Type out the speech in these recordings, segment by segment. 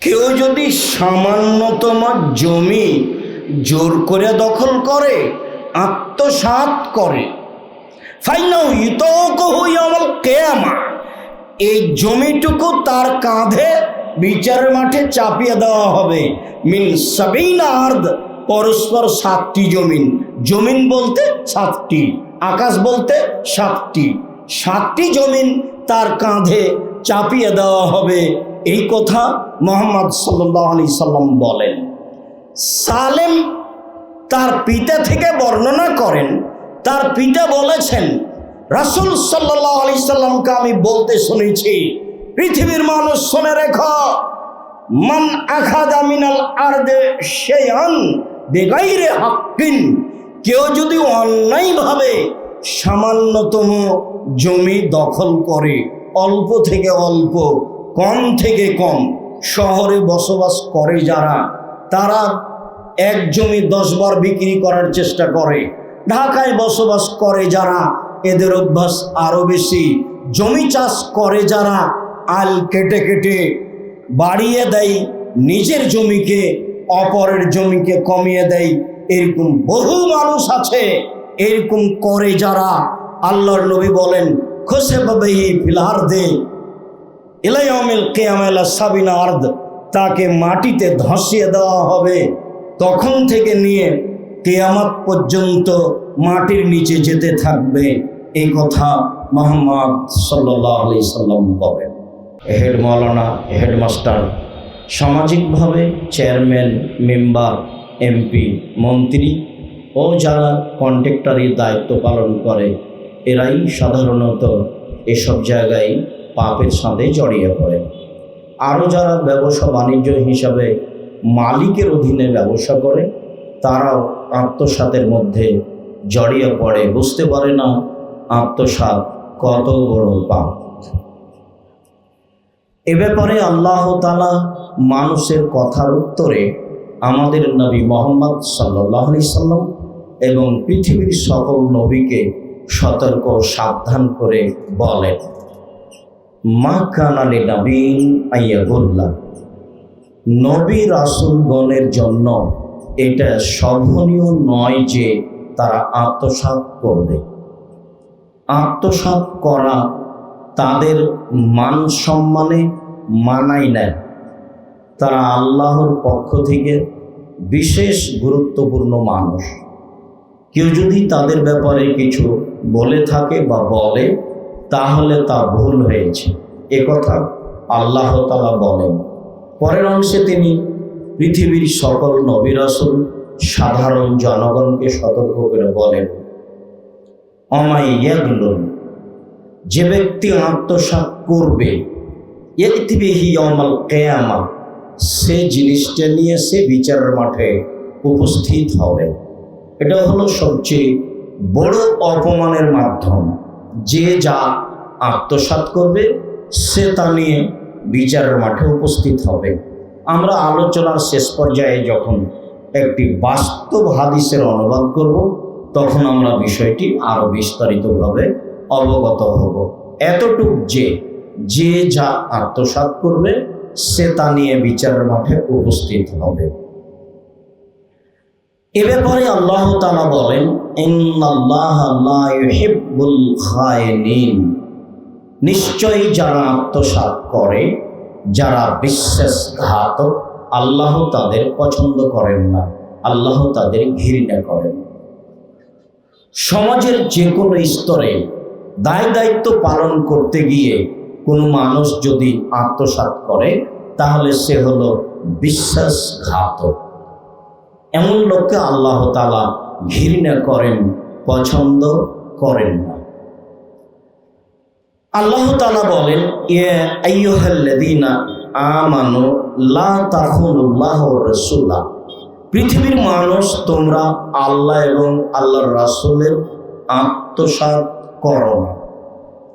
কেউ যদি সামান্যতম জমি জোর করে দখল করে, আত্মসাৎ করে, ফাইনাল ইউতাওয়াক্কাহু ইয়াউমাল কিয়ামা, এই জমিটুকু তার কাঁধে বিচারের মাঠে চাপিয়ে দেওয়া হবে। মিন সাবিনা আরদ, পরস্পর 7টি জমিন। জমিন বলতে 7টি, আকাশ বলতে 7টি। 7টি জমিন তার কাঁধে চাপিয়ে দেওয়া হবে। এই কথা মুহাম্মদ সাল্লাল্লাহু আলাইহি সাল্লাম বলেন। সালেম তার পিতা থেকে বর্ণনা করেন, তার পিতা বলেছেন, রাসূল সাল্লাল্লাহু আলাইহি সাল্লামকে আমি বলতে শুনেছি, পৃথিবীর মানুষ শুনে রেখো, মান আখাযা মিনাল আরদে শাইআন বিগাইরি হাক্কিন, কেউ যদি অন্যায়ভাবে সামান্যতম জমি দখল করে, অল্প থেকে অল্প, কম থেকে কম, শহরে বসবাস করে যারা, তারা এক জমি 10 বার বিক্রি করার চেষ্টা করে। ঢাকায় বসবাস করে যারা, এদের অভ্যাস আরও বেশি। জমি চাষ করে যারা, আল কেটে কেটে বাড়িয়ে দেয়, নিজের জমিকে অপরের জমিকে কমিয়ে দেয়। এরকম বহু মানুষ আছে। এরকম করে যারা, আল্লাহর নবী বলেন, খসেফা বিহি ফিল আরদি ইলা ইয়াউমিল কিয়ামা ইলা সাবিনা আরদ, তাকে মাটিতে ধসিয়ে দেওয়া হবে। তখন থেকে নিয়ে কিয়ামত পর্যন্ত মাটির নিচে যেতে থাকবে। এই কথা মুহাম্মদ সাল্লাল্লাহু আলাইহি সাল্লাম বলেন। হেড মাওলানা, হেডমাস্টার, সামাজিকভাবে চেয়ারম্যান, মেম্বার, এমপি, মন্ত্রী ও যারা কন্ট্রাক্টরের দায়িত্ব পালন করে, এরাই সাধারণত এসব জায়গায় পাপের সাথে জড়িয়ে পড়ে। আরও যারা ব্যবসা বাণিজ্য হিসাবে মালিকের অধীনে ব্যবসা করে, তারাও আত্মসাতের মধ্যে জড়িয়ে পড়ে, বুঝতে পারে না আত্মসাৎ কত বড় পাপ। এ ব্যাপারে আল্লাহ তাআলা মানুষের কথার উত্তরে আমাদের নবী মুহাম্মদ সাল্লাল্লাহু আলাইহি সাল্লাম এবং পৃথিবীর সকল নবীকে সতর্ক সাবধান করে বলেন, মা কানা লিনাবিয়্যিন আইয়াগুল্লা, নবী রাসূলগণের জন্য এটা শোভনীয় নয় যে তারা আত্মসাৎ করবে। আত্মসাৎ করা তাদের মান সম্মানে মানায় না। তারা আল্লাহর পক্ষ থেকে বিশেষ গুরুত্বপূর্ণ মানুষ। কেউ যদি তাদের ব্যাপারে কিছু বলে থাকে বা বলে, তাহলে তা ভুল হয়েছে, একথা আল্লাহ তাআলা বলেন। পরের অংশে তিনি পৃথিবীর সকল নবী রাসূল সাধারণ জনগণকে সতর্ক করে বলেন, অমাই ইয়াগলুন, যে ব্যক্তি আত্মসাৎ করবে, ইয়াতি বিহি ইয়াউমাল কিয়ামা, সে জিনিসটা নিয়ে সে বিচারের মাঠে উপস্থিত হবে। এটা হলো সবচেয়ে বড় অপমানের মাধ্যম। যে যা আত্মসাৎ করবে, সে তা নিয়ে বিচারের মাঠে উপস্থিত হবে। আমরা আলোচনার শেষ পর্যায়ে যখন একটি বাস্তব হাদিসের অনুবাদ করব, তখন আমরা বিষয়টি আরও বিস্তারিতভাবে অবগত হব। এতটুক যে যা আত্মসাৎ করবে, সে তা নিয়ে বিচারের মাঠে উপস্থিত হবে। এ ব্যাপারে আল্লাহ তাআলা বলেন, ইন্নাল্লাহা লা ইউহিব্বুল খায়িনিন, নিশ্চয়ই যারা আত্মসাৎ করে, যারা বিশ্বাসঘাতক, আল্লাহ তাদের পছন্দ করেন না, আল্লাহ তাদের ঘৃণা করেন। সমাজের যে কোনো স্তরে দায় দায়িত্ব পালন করতে গিয়ে কোনো মানুষ যদি আত্মসাৎ করে, তাহলে সে হলো বিশ্বাসঘাতক। এমন লোককে আল্লাহ তাআলা ঘৃণা করেন, পছন্দ করেন না। আল্লাহ তাআলা বলেন, ইয়া আইয়ুহাল্লাযীনা আমানু লা তাখুনুল্লাহ ওয়া রাসূলা, পৃথিবীর মানুষ তোমরা আল্লাহ এবং আল্লাহর রাসূলের আত্মসাৎ করো না।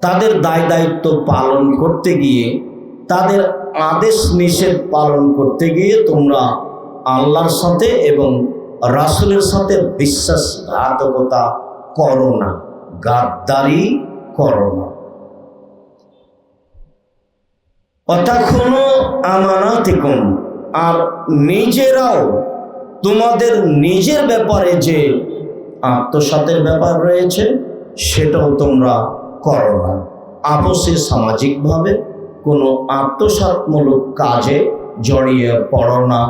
তাদের দায় দায়িত্ব পালন করতে গিয়ে, তাদের আদেশ নিষেধ পালন করতে গিয়ে তোমরা আল্লাহর সাথে এবং রাসূলের সাথে বিশ্বাসঘাতকতা করো না, গাদ্দারি করো না। অতাখুনু আমানাতিকুম, আর নিজেরাও তোমাদের নিজের ব্যাপারে যে আত্মসাতের ব্যাপার রয়েছে সেটাও তোমরা করো না। আপসে সামাজিকভাবে কোনো আত্মসাৎমূলক কাজে জড়িয়ে পড়ো না।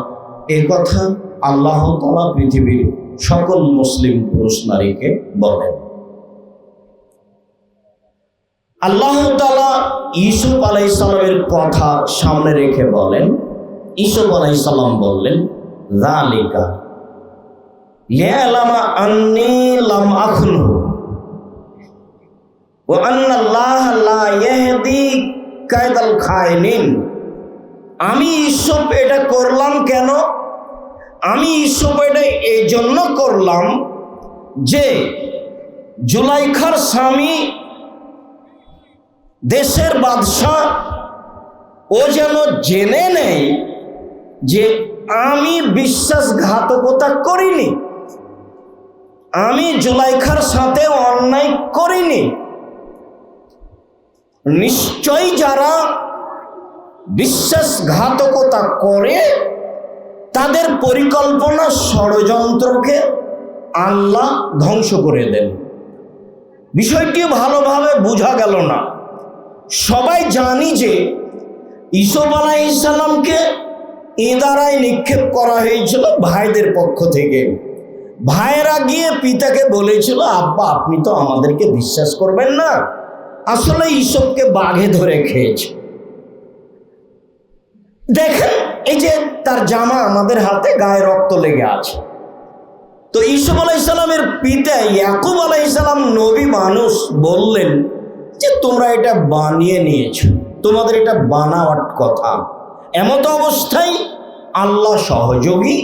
এ কথা আল্লাহ তাআলা পৃথিবীর সকল মুসলিম পুরুষ নারীকে বলেন। আল্লাহ তাআলা ইউসুফ আলাইহিস সালামের কথা সামনে রেখে বলেন, ইউসুফ আলাইহিস সালাম বললেন, যালিকা লিয়ালামা আন্নী লাম আখুনহু ওয়া আন্নাল্লাহা লা ইয়াহদি কায়দাল খায়িনিন। আমি ইউসুফ এটা করলাম কেন? আমি ইউসুফ এটা এই জন্য করলাম যে জুলাইখার স্বামী দেশের বাদশাহ ও যেন জেনে নেয় যে আমি বিশ্বাসঘাতকতা করিনি, আমি জুলাইখার সাথে অন্যায় করিনি। নিশ্চয়ই যারা বিশ্বাসঘাতকতা করে তাদের পরিকল্পনা ষড়যন্ত্রকে আল্লাহ ধ্বংস করে দেন। বিষয়টি ভালোভাবে বোঝা গেল না। সবাই জানি যে ইউসুফ আলাইহিস সালামকে ইদারায় নিক্ষেপ করা হয়েছিল ভাইদের পক্ষ থেকে। ভাইয়েরা গিয়ে পিতাকে বলেছিল, আব্বা আপনি তো আমাদেরকে বিশ্বাস করবেন না, আসলে ইউসুফকে বাঘে ধরে খেয়েছে। দেখেন এই যে তার জামা আমাদের হাতে, গায়ে রক্ত লেগে আছে। তো ইউসুফ আলাইহিস সালামের পিতা ইয়াকুব আলাইহিস সালাম নবী মানুষ, বললেন যে তোমরা এটা বানিয়ে নিয়েছো, তোমাদের এটা বানাওয়ার কথা। এমত অবস্থায় আল্লাহ সহযোগী,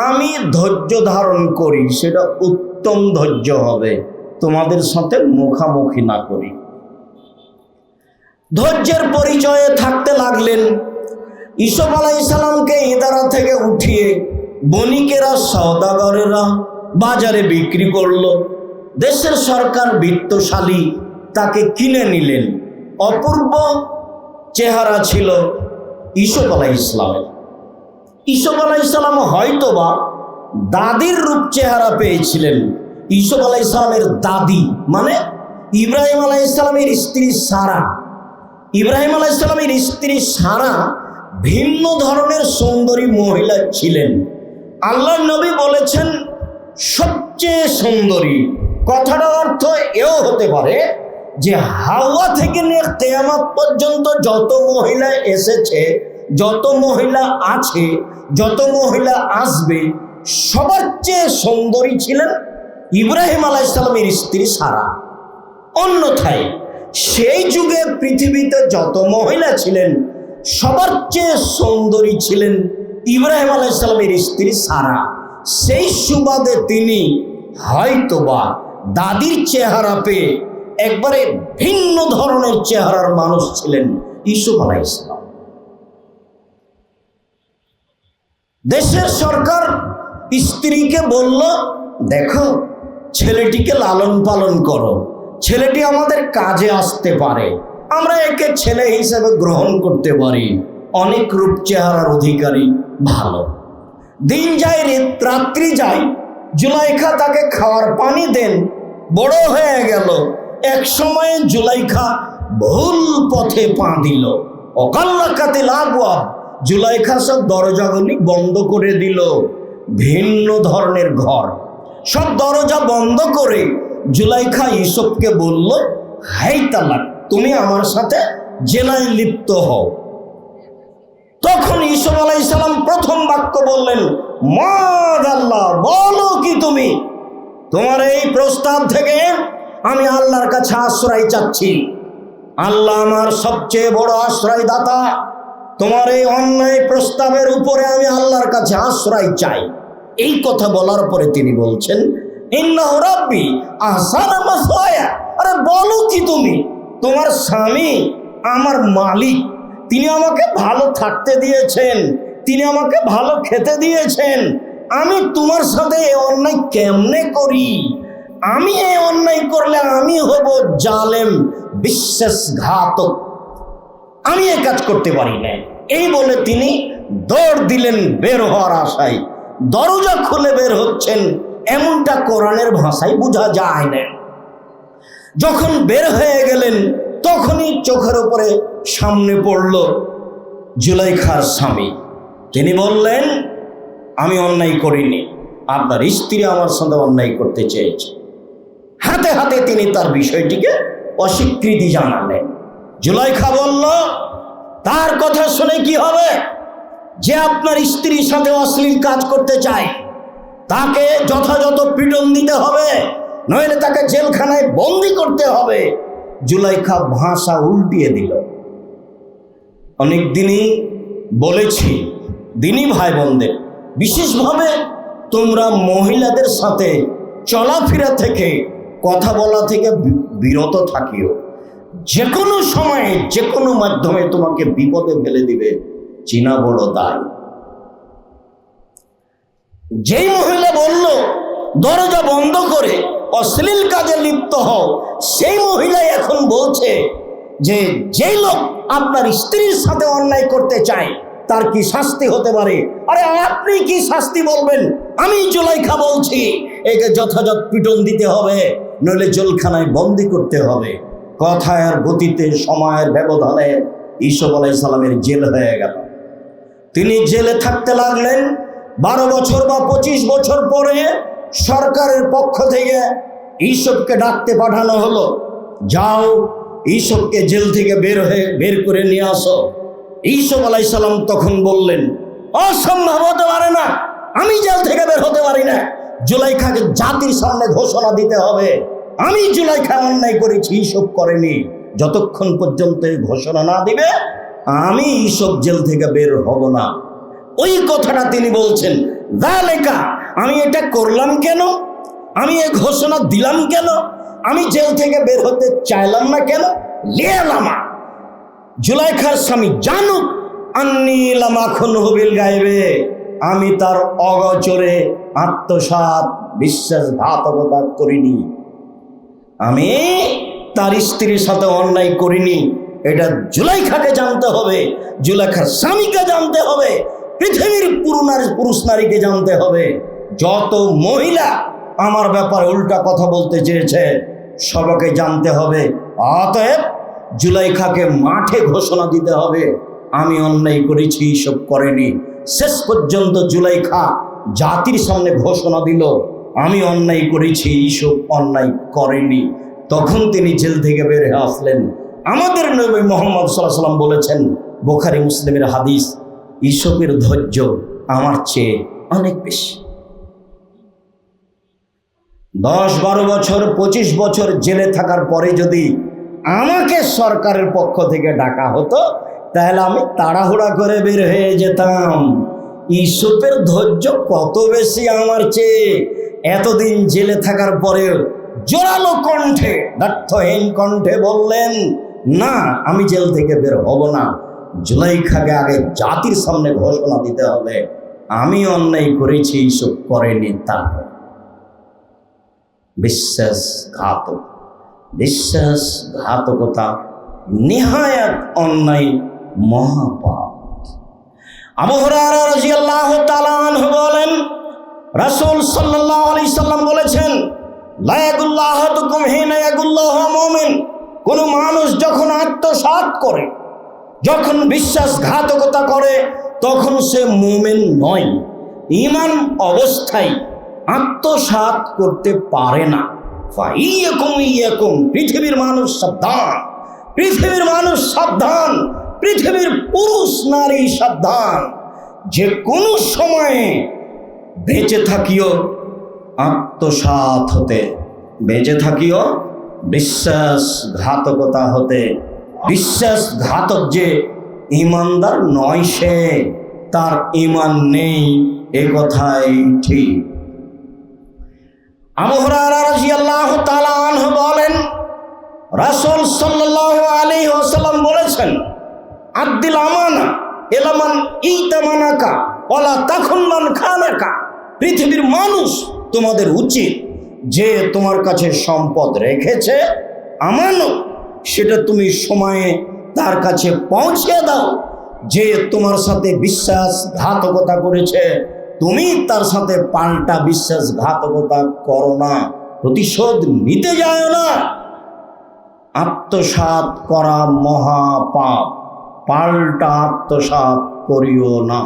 আমি ধৈর্য ধারণ করি, সেটা উত্তম ধৈর্য হবে, তোমাদের সাথে মুখামুখি না করি। ধৈর্যের পরিচয়ে থাকতে লাগলেন। ইউসুফ আলাইহিস সালামকে ইদারা থেকে উঠিয়ে বণিকেরা, সওদাগরেরা বাজারে বিক্রি করলো। দেশের সরকার বিত্তশালী তাকে কিনে নিলেন। অপূর্ব চেহারা ছিল ইউসুফ আলাইহিস সালামের। ইউসুফ আলাইহিস সালাম হয়তোবা দাদির রূপ চেহারা পেয়েছিলেন। ইউসুফ আলাইহিস সালামের দাদি মানে ইব্রাহিম আলাইহিস সালামের স্ত্রী সারা। ইব্রাহিম আলাইহিস সালামের স্ত্রী সারা ভিন্ন ধরনের সুন্দরী মহিলা ছিলেন। আল্লাহর নবী বলেছেন সবচেয়ে সুন্দরী। কথাটার অর্থ এও হতে পারে যে হাওয়া থেকে নিয়ে কিয়ামত পর্যন্ত যত মহিলা এসেছে, যত মহিলা আছে, যত মহিলা আসবে, সবার চেয়ে সুন্দরী ছিলেন ইব্রাহিম আলাইহিস সালামের স্ত্রী সারা। অন্যথায় সেই যুগে পৃথিবীতে যত মহিলা ছিলেন সবার চেয়ে সুন্দরী ছিলেন ইব্রাহিম আলাইহিস সালামের স্ত্রী সারা। সেই সুবাদে তিনি হয়তোবা দাদির চেহারা পেয়ে একবারে ভিন্ন ধরনের চেহারার মানুষ ছিলেন ইউসুফ আলাইহিস সালাম। দেশের সরকার স্ত্রীকে বলল, দেখো ছেলেটিকে লালন পালন করো, ছেলেটি আমাদের কাজে আসতে পারে, আমরা একে ছেলে হিসেবে গ্রহণ করতে পারি, অনেক রূপ চেহারার অধিকারী, ভালো। দিন যায়, রাত্রি যায়, জুলাইখা তাকে খাওয়ার পানি দেন, বড় হয়ে গেল। এক সময়ে জুলাইখা ভুল পথে পা দিল। অকাল্লাকাতে লাগোয়া, জুলাইখা সব দরজাগুলি বন্ধ করে দিল। ভিন্ন ধরনের ঘর, সব দরজা বন্ধ করে জুলাইখা ইউসুফকে বলল, হাই তালাক, তুমি আমার সাথে জেনায় লিপ্ত হও। তখন ইউসুফ আলাইহিস সালাম প্রথম বাক্য বললেন, মাআযাল্লাহ, বলো কি তুমি? তোমার এই প্রস্তাব থেকে আমি আল্লাহর কাছে আশ্রয় চাচ্ছি। আল্লাহ আমার সবচেয়ে বড় আশ্রয় দাতা। তোমার এই অন্যায় প্রস্তাবের উপরে আমি আল্লাহর কাছে আশ্রয় চাই। এই কথা বলার পরে তিনি বলছেন, ইন্নাহু রাব্বি আহসানা মাসওয়ায়া। আরে বলো কি তুমি? তোমার স্বামী আমার মালিক, তিনি আমাকে ভালো থাকতে দিয়েছেন, তিনি আমাকে ভালো খেতে দিয়েছেন। আমি তোমার সাথে এই অন্যায় কেমনে করি? আমি এই অন্যায় করলে আমি হব জালেম, বিশ্বাসঘাতক। আমি এ কাজ করতে পারি না। এই বলে তিনি দৌড় দিলেন বের হওয়ার আশায়। দরজা খুলে বের হচ্ছেন, এমনটা কোরআনের ভাষায় বোঝা যায় না। যখন বের হয়ে গেলেন তখনই চোখের উপরে সামনে পড়ল জুলাইখার স্বামী। তিনি বললেন, আমি অন্যায় করিনি, আপনার স্ত্রী আমার সঙ্গে অন্যায় করতে চেয়েছে। হাতে হাতে তিনি তার বিষয়টিকে অস্বীকৃতি জানালেন। জুলাইখা বলল, তার কথা শুনে কি হবে? যে আপনার স্ত্রীর সাথে অশ্লীল কাজ করতে চায় তাকে যথাযথ পিটন দিতে হবে, নইলে তাকে জেলখানায় বন্দি করতে হবে। জুলাইখা ভাষা উল্টিয়ে দিল। অনেক দিনই বলেছি দিনী ভাই বোনদের, বিশেষভাবে তোমরা মহিলাদের সাথে চলাফেরা থেকে, কথা বলা থেকে বিরত থাকিও। যে কোনো সময়ে যে কোনো মাধ্যমে তোমাকে বিপদে ফেলে দিবে, চিনা বড় দায়। যেই মহিলা বলল দরজা বন্ধ করে অশ্লীল কাজে লিপ্ত হও, সেই মহিলাই এখন বলছে যে যেই লোক আপনার স্ত্রীর সাথে অন্যায় করতে চায় তার কি শাস্তি হতে পারে। আরে আপনি কি শাস্তি বলবেন? আমি জুলাইখা বলছি, একে যথাযথ পিটন দিতে হবে, নইলে জেলখানায় বন্দি করতে হবে। কথায় আর গতিতে, সময়ের ব্যবধানে ইউসুফ আলাইহিস সালামের জেল হয়ে গেল। তিনি জেলে থাকতে লাগলেন। 12 বছর বা 25 বছর পরে সরকারের পক্ষ থেকে ইউসুফকে ডাকতে পাঠানো হলো, যাও ইউসুফকে জেল থেকে বের করে নিয়ে আসো। ইউসুফ আলাইহিস সালাম তখন বললেন, অসম্ভব হতে পারে না, আমি জেল থেকে বের হতে পারি না। জুলাইখাকে জাতির সামনে ঘোষণা দিতে হবে, আমি জুলাইখা অন্যায় করেছি, ইউসুফ করেনি। যতক্ষণ পর্যন্ত এই ঘোষণা না দিবে আমি ইউসুফ জেল থেকে বের হব না। ওই কথাটা তিনি বলছেন, যালেকা, আমি এটা করলাম কেন, আমি এই ঘোষণা দিলাম কেন, আমি জেল থেকে বের হতে চাইলাম না কেন? লিয়ালামা, জুলাইখার স্বামী জানুক আন্নি লামা খুনহু বিল গায়বে, আমি তার অগোচরে আত্মসাৎ বিশ্বাসঘাতকতা করিনি, আমি তার স্ত্রীর সাথে অন্যায় করিনি। এটা জুলাইখাকে জানতে হবে, জুলাইখার স্বামীকে জানতে হবে, পৃথিবীর পুরুষ নারীকে জানতে হবে। যত মহিলা আমার ব্যাপারে উল্টা কথা বলতে চেয়েছে সবাইকে জানতে হবে। অতএব জুলাইখাকে মাঠে ঘোষণা দিতে হবে, আমি অন্যায় করেছি, সব করেনি। শেষ পর্যন্ত জুলাইখা জাতির সামনে ঘোষণা দিল, আমি অন্যায় করেছি, এইসব অন্যায় করেনি। তখন তিনি জেল থেকে বের হয়ে আসলেন। আমাদের নবী মুহাম্মদ সাল্লাল্লাহু আলাইহি ওয়াসাল্লাম বলেছেন, বুখারী মুসলিমের হাদিস, ইউসুফের ধৈর্য আমার চেয়ে অনেক বেশি। 10-12 বছর 25 বছর জেলে থাকার পরে যদি আমাকে সরকারের পক্ষ থেকে ডাকা হতো তাহলে আমি তাড়াহুড়া করে বের হয়ে যেতাম। ইউসুফের ধৈর্য কত বেশি আমার চেয়ে। এতদিন জেলে থাকার পরেও জোরালো কণ্ঠে, ব্যর্থহীন কণ্ঠে বললেন, না, আমি জেল থেকে বের হব না। জুলাইখাকে আগে জাতির সামনে ঘোষণা দিতে হবে, আমি অন্যায় করেছি, ইউসুফ করেনি। তা বিশ্বাসঘাতকতা নিহায়াত অন্যায়, মহাপাপ। আবু হুরায়রা রাদিয়াল্লাহু তাআলা আনহু বলেন, রাসূল সাল্লাল্লাহু আলাইহি সাল্লাম বলেছেন, লা ইয়াগুল্লু আহাদুকুম হিনা ইয়াগুল্লাহু মুমিন, কোন মানুষ যখন আত্মসাৎ করে, যখন বিশ্বাসঘাতকতা করে, তখন সে মুমিন নয়। ঈমান অবস্থায় আত্মসাৎ করতে পারে না। ইয়াকুম, পৃথিবীর মানুষ সাবধান, পৃথিবীর মানুষ সাবধান, পৃথিবীর পুরুষ নারী সাবধান। যে কোনো সময়ে বেঁচে থাকিও আত্মসাৎ হতে, বেঁচে থাকিও বিশ্বাসঘাতকতা হতে। বিশ্বাসঘাতক যে ঈমানদার নয়, সে তার ঈমান নেই, এ কথাই ঠিক। আবু হুরায়রা রাদিয়াল্লাহু তাআলা আনহু বলেন, রাসূল সাল্লাল্লাহু আলাইহি ওয়াসাল্লাম বলেছেন, আদ্দিল আমানা ইলামান ইতামানাকা ওয়ালা তাকুন মান খানাকা। পৃথিবীর মানুষ, তোমাদের উচিত যে তোমার কাছে সম্পদ রেখেছে আমানত, সেটা তুমি সময়ে তার কাছে পৌঁছে দাও। যে তোমার সাথে বিশ্বাসঘাতকতা করেছে, তুমি তার সাথে পাল্টা বিশ্বাসঘাতকতা করো না, প্রতিশোধ নিতে যায় না। আত্মসাৎ করা মহাপাপ, পাল্টা আত্মসাৎ করিও না।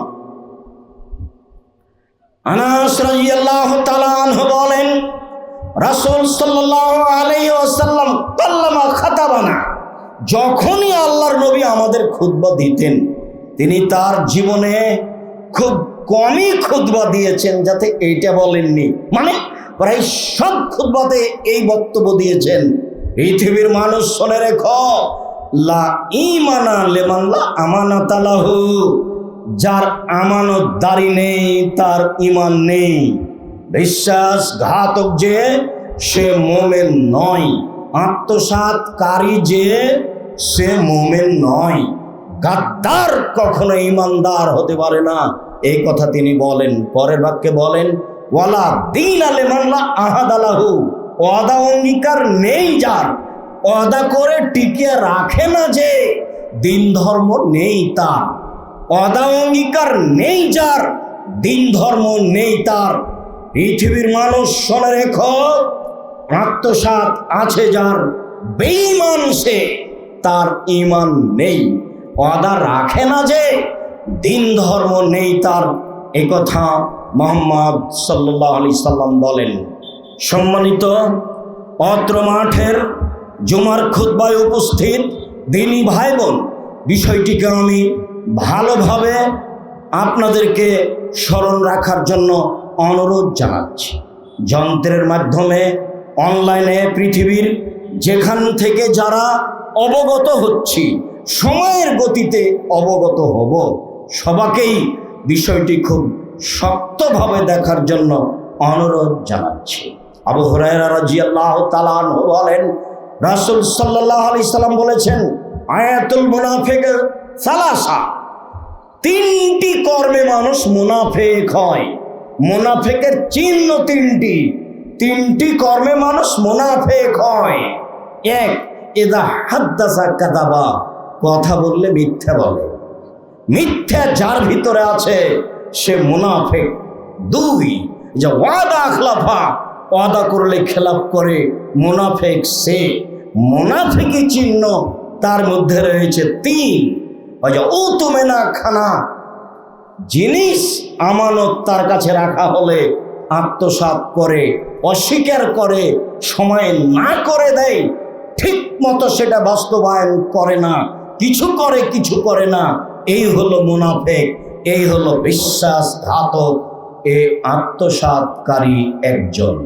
আনাস রাদিয়াল্লাহু তাআলা আনহু বলেন, রাসূল সাল্লাল্লাহু আলাইহি ওয়াসাল্লাম কাল্লামা খাতাবানা, যখনই আল্লাহর নবী আমাদের খুতবা দিতেন, তিনি তার জীবনে খুব কমই খুতবা দিয়েছেন, যাতে এইটা বলেননি, মানে প্রায় সব খুতবাতে এই বক্তব্য দিয়েছেন, পৃথিবীর মানুষ শুনে রেখো, লা ঈমানা লিমান লা আমানাতা লাহু, যার আমানতদারি নেই তার ঈমান নেই। বিশ্বাসঘাতক যে সে মুমিন নয়, আত্মসাৎকারী যে সে মুমিন নয়, গাদ্দার কখনো ঈমানদার হতে পারে না, এই কথা তিনি বলেন। পরের বাক্যে বলেন, ওয়ালা দীনা লিমান লা আহাদা লাহু, ওয়াদা অঙ্গীকার নেই যার, ওয়াদা করে টিকিয়ে রাখে না যে, দিন ধর্ম নেই তার। ওয়াদা অঙ্গীকার নেই যার, দিন ধর্ম নেই তার। পৃথিবীর মানুষ শুনে রেখো, আত্মসাৎ আছে যার, বেঈমান সে, তার ঈমান নেই। ওয়াদা রাখে না যে, দিন ধর্ম নেই তার, এই কথা মুহাম্মদ সাল্লাল্লাহু আলাইহি সাল্লাম বলেন। সম্মানিত অত্র মাঠের জুমার খুতবায় উপস্থিত দিনী ভাই বোন, বিষয়টিকে আমি ভালোভাবে আপনাদেরকে স্মরণ রাখার জন্য অনুরোধ জানাচ্ছি। যন্ত্রের মাধ্যমে অনলাইনে পৃথিবীর যেখান থেকে যারা অবগত হচ্ছি, সময়ের গতিতে অবগত হব, সবাইকেই বিষয়টি খুব শক্তভাবে দেখার জন্য অনুরোধ জানাচ্ছি। আবু হুরায়রা রাদিয়াল্লাহু তাআলা আনহু বলেন, রাসূল সাল্লাল্লাহু আলাইহি সাল্লাম বলেছেন, আয়াতুল মুনাফিক সালাসা, তিনটি কর্মে মানুষ মুনাফিক হয়। মুনাফিকের চিহ্ন তিনটি, তিনটি কর্মে মানুষ মুনাফিক হয়। এক, ইযা হাদ্দাসা কাযাবা, কথা বললে মিথ্যা বলে, মিথ্যা যার ভিতরে আছে সে মুনাফিক। দুই, যে ওয়াদা আখলাফা, ওয়াদা করলে খেলাপ করে, মুনাফিক সে। মুনাফিকি চিহ্ন তার মধ্যে রয়েছে তিন, ও তুমি না খানা, জিনিস আমানত তার কাছে রাখা হলে আত্মসাৎ করে, অস্বীকার করে, সময় না করে দেয়, ঠিক মতো সেটা বাস্তবায়ন করে না, কিছু করে কিছু করে না, এই হলো মুনাফিক, এই হলো বিশ্বাসঘাতক, এ আত্মসাৎকারী একজন।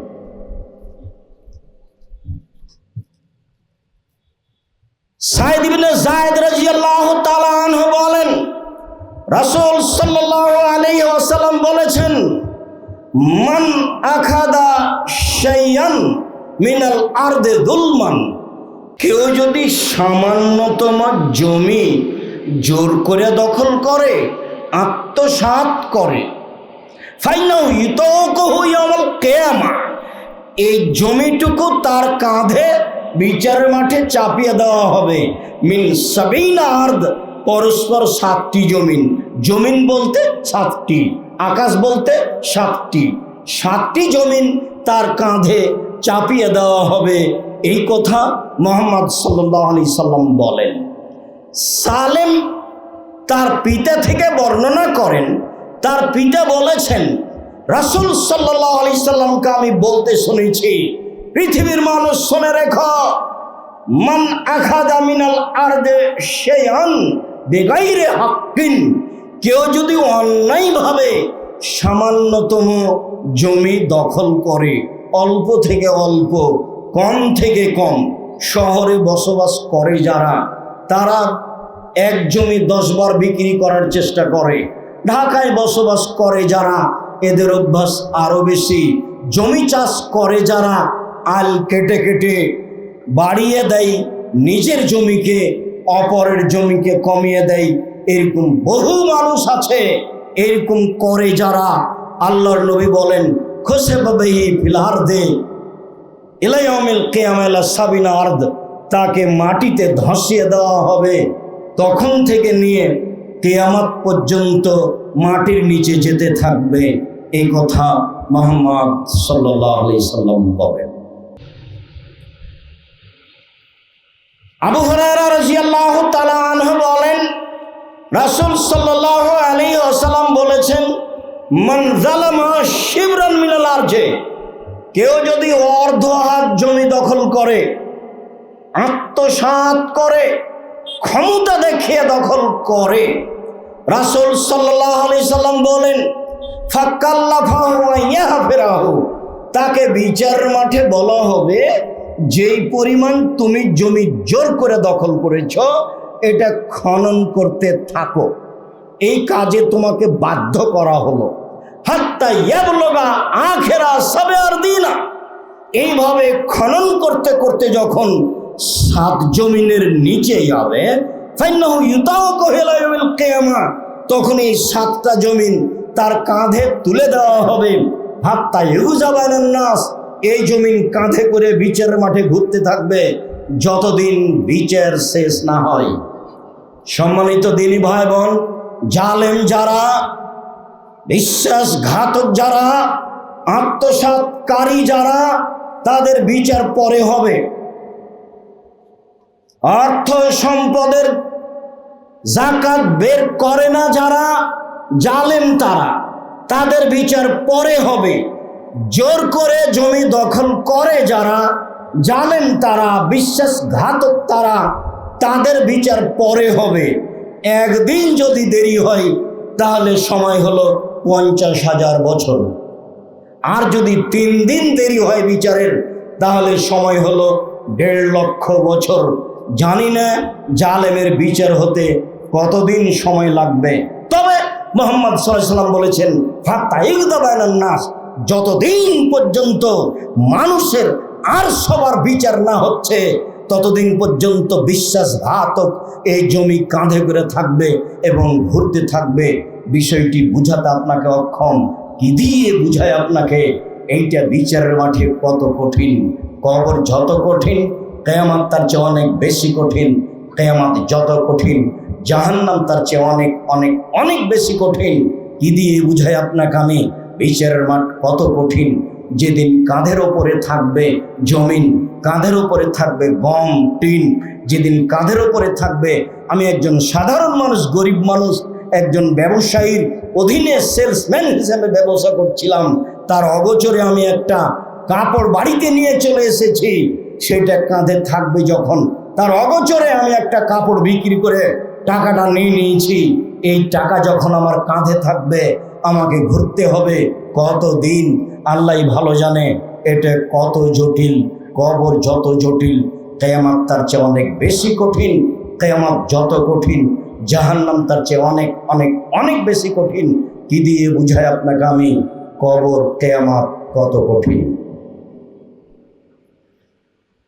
সাঈদ ইবনে যায়েদ রাদিয়াল্লাহু তাআলা আনহু বলেন, রাসূল সাল্লাল্লাহু আলাইহি ওয়াসাল্লাম বলেছেন, মান আখাদা শাইয়ান মিনাল আরদি যুলমান, কেউ যদি সামান্যতম জমি জোর করে দখল করে, আত্মসাৎ করে, ফাইনাউ ইউতাকাহু ইয়াউমাল কিয়ামা, এই জমিটুকু তার কাঁধে বিচারের মাঠে চাপিয়ে দেওয়া হবে। মিন সাবিনা আরদ, পরস্পর 7টি জমিন, জমিন বলতে 7টি, আকাশ বলতে 7টি, 7টি জমিন তার কাঁধে চাপিয়ে দেওয়া হবে, এই কথা মুহাম্মদ সাল্লাল্লাহু আলাইহি সাল্লাম বলেন। সালেম তার পিতা থেকে বর্ণনা করেন, তার পিতা বলেছেন, রাসূল সাল্লাল্লাহু আলাইহি সাল্লামকে আমি বলতে শুনেছি, পৃথিবীর মানুষ শুনে রেখো, মান আখাযা মিনাল আরদি শাইআন বিগাইরি হাক্কিন, কেউ যদি অন্যায়ভাবে সামান্যতম জমি দখল করে, অল্প থেকে অল্প, কম থেকে কম, শহরে বসবাস করে যারা, তারা এক জমি 10 বার বিক্রি করার চেষ্টা করে। ঢাকায় বসবাস করে যারা, এদের অভ্যাস আরো বেশি। জমি চাষ করে যারা, আল কেটে কেটে বাড়িয়ে দেয়, নিজের জমিকে অপরের জমিকে কমিয়ে দেয়, এরকম বহু মানুষ আছে। এরকম করে যারা, আল্লাহর নবী বলেন, খুসফা বিহি ফিল আরদি ইলা ইয়াউমিল কিয়ামা ইলা সাবিনা আরদ, তাকে মাটিতে ধসিয়ে দেওয়া হবে তখন থেকে নিয়ে কিয়ামত পর্যন্ত মাটির নিচে যেতে থাকবে, এই কথা মুহাম্মদ সাল্লাল্লাহু আলাইহি সাল্লাম বলেন। আবু হুরায়রা রাদিয়াল্লাহু তাআলা আনহু বলেন, রাসূল সাল্লাল্লাহু আলাইহি ওয়াসাল্লাম বলেছেন, মান যালামা শিবরান মিনাল আরজে, কেউ যদি অর্ধ হাত জমি দখল করে, আত্মসাৎ করে, ক্ষমতা দেখিয়ে দখল করে, রাসূল সাল্লাল্লাহু আলাইহি সাল্লাম বলেন, ফাকাল্লাফাহু ইয়াহফিরাহু, তাকে বিচার মাঠে বলা হবে যেই পরিমাণ তুমি জমি জোর করে দখল করেছ এটা খনন করতে থাকো, এই কাজে তোমাকে বাধ্য করা হলো। হাত্তা ইয়াবলুগা আখিরা সাবআর দিনা, এইভাবে খনন করতে করতে যখন 7 জমিনের নিচে যাবে, ফাইন্নাহু ইউতাওয়াকু ইলা ইয়াউমিল কিয়ামা, তখন এই 7টা জমিন তার কাঁধে তুলে দেওয়া হবে। হাত্তা ইউজাবানান নাস, এই জমিন কাঁধে করে বিচারের মাঠে ঘুরতে থাকবে যতদিন বিচার শেষ না হয়। সম্মানিত দিনী ভাই বোন, জালেম যারা, বিশ্বাসঘাতক যারা, আত্মসাৎকারী যারা, তাদের বিচার পরে হবে। অর্থ সম্পদের যাকাত বের করে না যারা, জালেম তারা, তাদের বিচার পরে হবে। জোর করে জমি দখল করে যারা, জালেম তারা, বিশ্বাসঘাতক তারা, তাদের বিচার পরে হবে। একদিন যদি দেরি হয় তাহলে সময় হলো 50,000 বছর, আর যদি 3 দিন দেরি হয় বিচারের তাহলে সময় হলো 1.5 লক্ষ বছর। জানি না জালেমের বিচার হতে কতদিন সময় লাগবে, তবে মুহাম্মদ সাল্লাল্লাহু আলাইহি ওয়াসাল্লাম বলেছেন, হাত্তা ইউদাবানান নাস, যতদিন পর্যন্ত মানুষের আর সবার বিচার না হচ্ছে ততদিন পর্যন্ত বিশ্বাসঘাতক এই জমি কাঁধে করে থাকবে এবং ঘুরতে থাকবে। বিষয়টি বুঝাতে আপনাকে অক্ষম, কি দিয়ে বুঝায় আপনাকে? এইটা বিচারের মাঠে কত কঠিন। কবর যত কঠিন, কিয়ামত তার চেয়ে অনেক বেশি কঠিন। কিয়ামত যত কঠিন, জাহান্নাম তার চেয়ে অনেক অনেক অনেক বেশি কঠিন। কি দিয়ে বুঝায় আপনাকে আমি বিচারের মাঠ কত কঠিন? যেদিন কাঁধের ওপরে থাকবে জমিন, কাঁধের ওপরে থাকবে গম টিন, যেদিন কাঁধের ওপরে থাকবে, আমি একজন সাধারণ মানুষ, গরিব মানুষ, একজন ব্যবসায়ীর অধীনে সেলসম্যান হিসেবে ব্যবসা করছিলাম, তার অগোচরে আমি একটা কাপড় বাড়িতে নিয়ে চলে এসেছি, সেটা কাঁধে থাকবে যখন, তার অগোচরে আমি একটা কাপড় বিক্রি করে টাকাটা নিয়ে নিয়েছি, এই টাকা যখন আমার কাঁধে থাকবে আমাকে ঘুরতে হবে কতদিন আল্লাহই ভালো জানে। এটা কত জটিল, কবর যত জটিল, কিয়ামত তার চেয়ে অনেক বেশি কঠিন। কিয়ামত যত কঠিন, জাহান্নাম তার চেয়ে অনেক অনেক অনেক বেশি কঠিন। কি দিয়ে বুঝায় আপনাকে আমি কবর কিয়ামত কত কঠিন?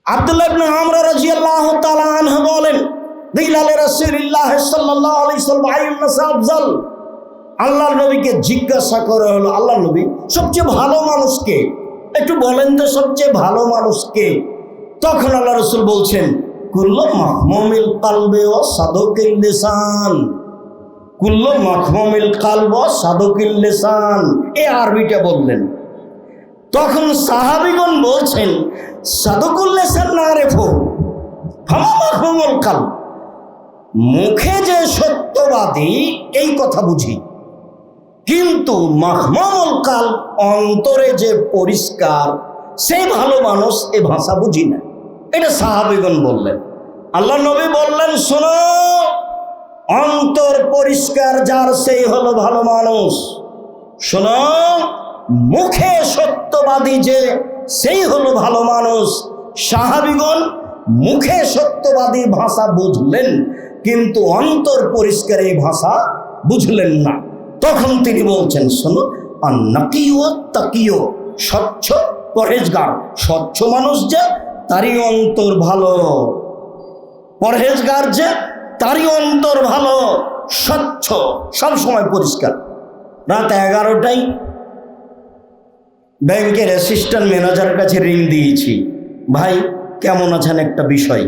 আব্দুল্লাহ ইবনে আমর রাদিয়াল্লাহু তাআলা আনহু বলেন, দিলালে রাসূলুল্লাহ সাল্লাল্লাহু আলাইহি ওয়াসাল্লাম আইয়ুন নাস আফজাল, আল্লাহর নবীকে জিজ্ঞাসা করা হলো, আল্লাহ নবী সবচেয়ে ভালো মানুষ কে? একটু বলেন তো সবচেয়ে ভালো মানুষ কে? তখন আল্লাহ রাসূল বলছেন, কুল্লু মাহমুমিল কালবি ওয়া সাদুকিল লিসান, কুল্লু মাহমুমিল কালবি ওয়া সাদুকিল লিসান, এই আরবিটা বললেন। তখন সাহাবীগণ বলছেন, সাদুকুল লিসান না রেফো ফামা মাহমুমুল কালব, মুখে যে সত্যবাদী এই কথা বুঝি, কিন্তু মাহমুমুল কালব, অন্তরে যে পরিষ্কার, সে ভালো মানুষ, এ ভাষা বুঝি না। এটা সাহাবীগণ বললেন। আল্লাহ নবী বললেন, শোনো, অন্তর পরিষ্কার যার সেই হলো ভালো মানুষ। শোনো, মুখে সত্যবাদী যে সেই হলো ভালো মানুষ। সাহাবীগণ মুখে সত্যবাদী ভাষা বুঝলেন, কিন্তু অন্তর পরিষ্কার এই ভাষা বুঝলেন না। তখন তিনি বলছেন, শোনো, আন্নাকিও তাকিও, স্বচ্ছ পরহেজগার, স্বচ্ছ মানুষ যে তারই অন্তর ভালো, পরহেজগার যে তারই অন্তর ভালো, স্বচ্ছ, সব সময় পরিষ্কার। রাত 11টায় ব্যাংকের অ্যাসিস্ট্যান্ট ম্যানেজারের কাছে রিং দিয়েছি, ভাই কেমন আছেন, একটা বিষয়।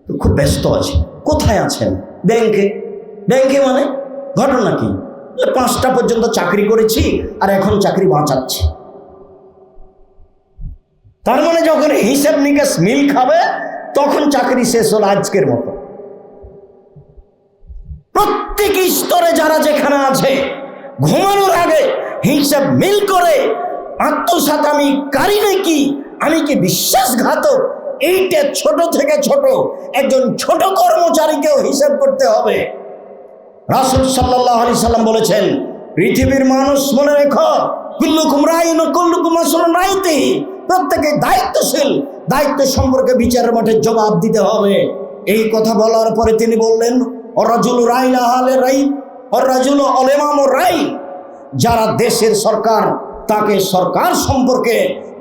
তো খুব ব্যস্ত আছে। কোথায় আছেন? ব্যাংকে। ব্যাংকে মানে ঘটনা কি? 5টা পর্যন্ত চাকরি করেছি আর এখন চাকরি বাঁচাচ্ছি। তার মানে যখন হিসাব নিকাশ মিল খাবে তখন চাকরি শেষ হলো আজকের মতো। প্রত্যেক স্তরে যারা যেখানে আছে ঘুমানোর আগে হিসাব মিল করে আত্মসাৎ আমি কারি নাকি, আমি কি বিশ্বাসঘাতক, এইটা ছোট থেকে ছোট একজন ছোট কর্মচারীকেও হিসাব করতে হবে। রাসূল সাল্লাল্লাহু আলাইহি সাল্লাম বলেছেন, পৃথিবীর মানুষ মনে রেখো, কুল্লুকুম রাইন ওয়া কুল্লুকুম মাসউলুন আন রাইয়্যিহি, প্রত্যেকে দায়িত্বশীল, দায়িত্ব সম্পর্কে বিচারের মাঠে জবাব দিতে হবে। এই কথা বলার পরে তিনি বললেন, ওয়ারাজুলু রাইন আহলে রাইন ওয়ারাজুলু আলিমামুর রাইন, যারা দেশের সরকার তাকে সরকার সম্পর্কে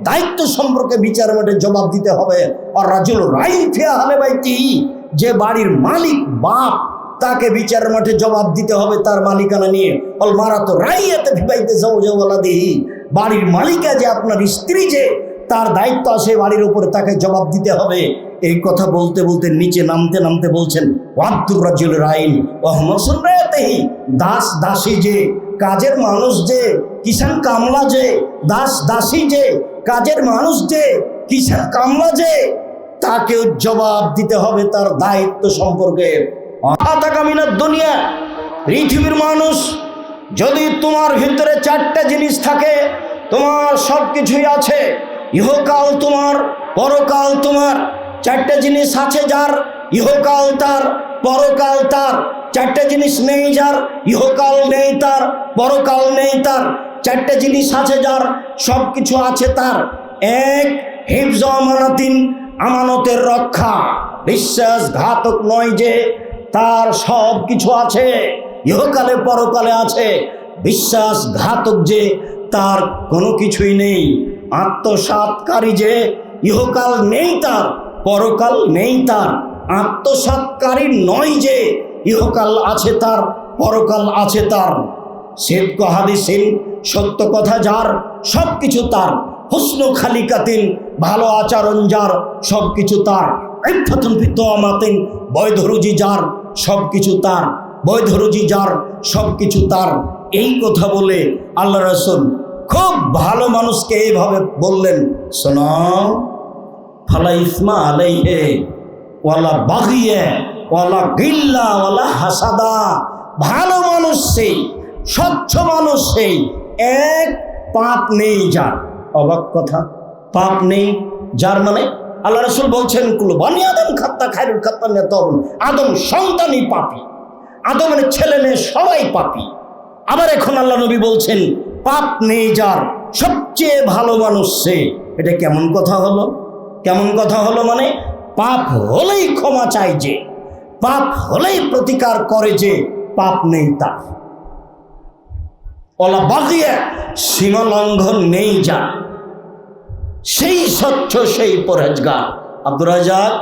দায়িত্ব সম্পর্কে বিচারের মাঠে জবাব দিতে হবে। ওয়ারাজুলু রাইন ফি আহলি বাইতিহি, যে বাড়ির মালিক বাপ তাকে বিচারের মাঠে জবাব দিতে হবে তার মালিকানা নিয়ে। অল মারাতু রাইয়াতে ফি বাইতি যাওজা ওয়ালাদিহি, বাড়ির মালিকা যে আপনার স্ত্রী, যে তার দায়িত্ব আছে বাড়ির উপরে, তাকে জবাব দিতে হবে। এই কথা বলতে বলতে নিচে নামতে নামতে বলছেন, ওয়াদ্দুর রাজুল রাইন ওয়া হুমসুন রায়াতিহি, দাস দাসী যে কাজের মানুষ, যে কিষান কামলা, যে দাস দাসী যে কাজের মানুষ, যে কিষান কামলা, যে তাকেও জবাব দিতে হবে তার দায়িত্ব সম্পর্কে। আতাকামিনাদ দুনিয়া, পৃথিবীর মানুষ, যদি তোমার ভিতরে 4টা জিনিস থাকে তোমার সব কিছুই আছে। ইহকাল তোমার, পরকাল তোমার। 4টা জিনিস আছে যার, ইহকাল তার, পরকাল তার। 4টা জিনিস নেই যার, ইহকাল নেই তার, পরকাল নেই তার। 4টা জিনিস আছে যার, সব কিছু আছে তার। 1, হিফজ আমানাতিন, আমানতের রক্ষা, বিশ্বাসঘাতক নয় যে তার সব কিছু আছে, ইহকালে পরকালে আছে। বিশ্বাসঘাতক যে তার কোনো কিছুই নেই। আত্মসাৎকারী যে ইহকাল নেই তার, পরকাল নেই তার। আত্মসাৎকারী নয় যে ইহকাল আছে তার, পরকাল আছে তার। সিদক হাদিসিন, সত্য কথা যার, সব কিছু তার। হুসনু খালিকাতিন, ভালো আচরণ যার, সব কিছু তার। ইফাতুন ফি তুমাতিন, বৈধরুজি যার, সব কিছু তার। বৈধরুজি যার, সব কিছু তার। এই কথা বলে আল্লাহ রাসূল খুব ভালো মানুষকে এইভাবে বললেন, শোনো, ফালা ইসমা আলাইহি ওয়ালা বাগিয়া ওয়ালা গিল্লা ওয়ালা হাসাদা। ভালো মানুষ সেই, স্বচ্ছ মানুষ সেই, 1, পাপ নেই যার। অবাক কথা, পাপ নেই যার মানে আল্লাহ রাসূল বলছেন, কুলু বানি আদম খাত্তা খায়রুল খাত্তানিয়া তাওবুন, আদম সন্তানই পাপী, আদমের ছেলে মেয়ে সবাই পাপী। আবার এখন আল্লাহ নবী বলছেন, পাপ নেই যার, সবচেয়ে ভালো মানুষ সে। এটা কেমন কথা হলো? কেমন কথা হলো মানে, পাপ হলেই ক্ষমা চায় যে, পাপ হলেই প্রতিকার করে যে, পাপ নেই তার। ওলা বাগিয়া, সীমা লঙ্ঘন নেই যার, সেই স্বচ্ছ, সেই পরহেজগার। আব্দুর রাজ্জাক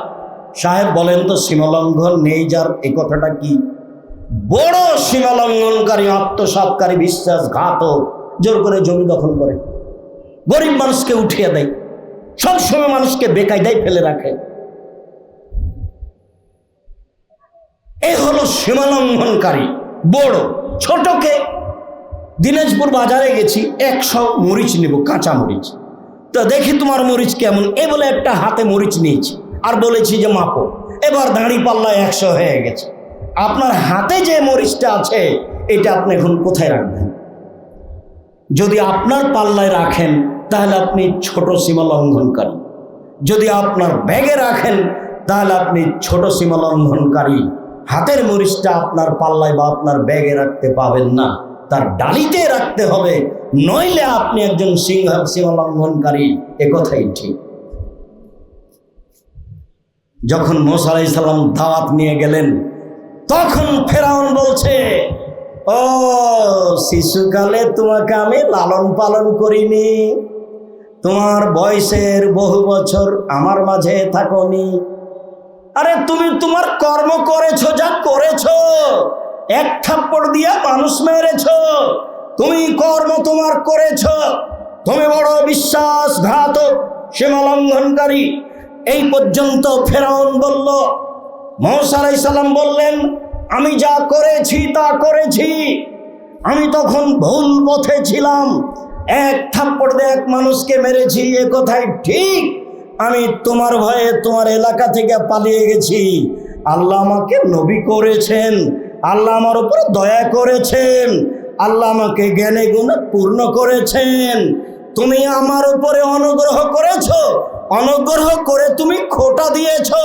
সাহেব বলেন তো, সীমালঙ্ঘন নেই যার এই কথাটা কি? বড় সীমালঙ্ঘনকারী, আত্মসাৎকারী, বিশ্বাসঘাতক, জোর করে জমি দখল করে, গরিব মানুষকে উঠিয়ে দেয়, সবসময় মানুষকে বেকায়দায় ফেলে রাখে। এ হলো সীমালঙ্ঘনকারী বড়। ছোটকে, দিনাজপুর বাজারে গেছি, 100 মরিচ নেব, কাঁচা মরিচ। তো দেখি তোমার মরিচ কেমন, এ বলে একটা হাতে মরিচ নিয়েছি আর বলেছি যে মাপো। এবার দাঁড়ি পাল্লা 100 হয়ে গেছে। আপনার হাতে যে মরিচটা আছে এটা আপনি এখন কোথায় রাখবেন? যদি আপনার পাল্লায় রাখেন তাহলে আপনি ছোট সীমা লঙ্ঘনকারী, যদি আপনার ব্যাগে রাখেন তাহলে আপনি ছোট সীমা লঙ্ঘনকারী। হাতের মরিচটা আপনার পাল্লায় বা আপনার ব্যাগে রাখতে পাবেন না, তার ডালিতে রাখতে হবে, নইলে আপনি একজন সীমা লঙ্ঘনকারী। এ কথাই ঠিক। যখন মুসা আলাইহিস সালাম দাওয়াত নিয়ে গেলেন, তখন ফেরাউন বলছে, ও শিশুকালে তোমাকে আমি লালন পালন করিনি, তোমার বয়সের বহু বছর আমার মাঝে থাকোনি। আরে তুমি তোমার কর্ম করেছো, যা করেছো, 1 থাপ্পড় দিয়া মানুষ মেরেছো, তুমি কর্ম তোমার করেছো, তুমি বড় বিশ্বাসঘাতক, সীমা লঙ্ঘনকারী। এই পর্যন্ত ফেরাউন বলল, মূসা আলাইহিস সালাম বললেন, আমি যা করেছি তা করেছি, আমি তখন ভুল পথে ছিলাম, এক থাপ্পড় দিয়ে এক মানুষকে মেরেছি, এ কথাই ঠিক। আমি তোমার ভয়ে তোমার এলাকা থেকে পালিয়ে গেছি। আল্লাহ আমাকে নবী করেছেন, আল্লাহ আমার উপর দয়া করেছেন, আল্লাহ আমাকে জ্ঞানে গুণে পূর্ণ করেছেন। তুমি আমার উপরে অনুগ্রহ করেছো, অনুগ্রহ করে তুমি খোঁটা দিয়েছো।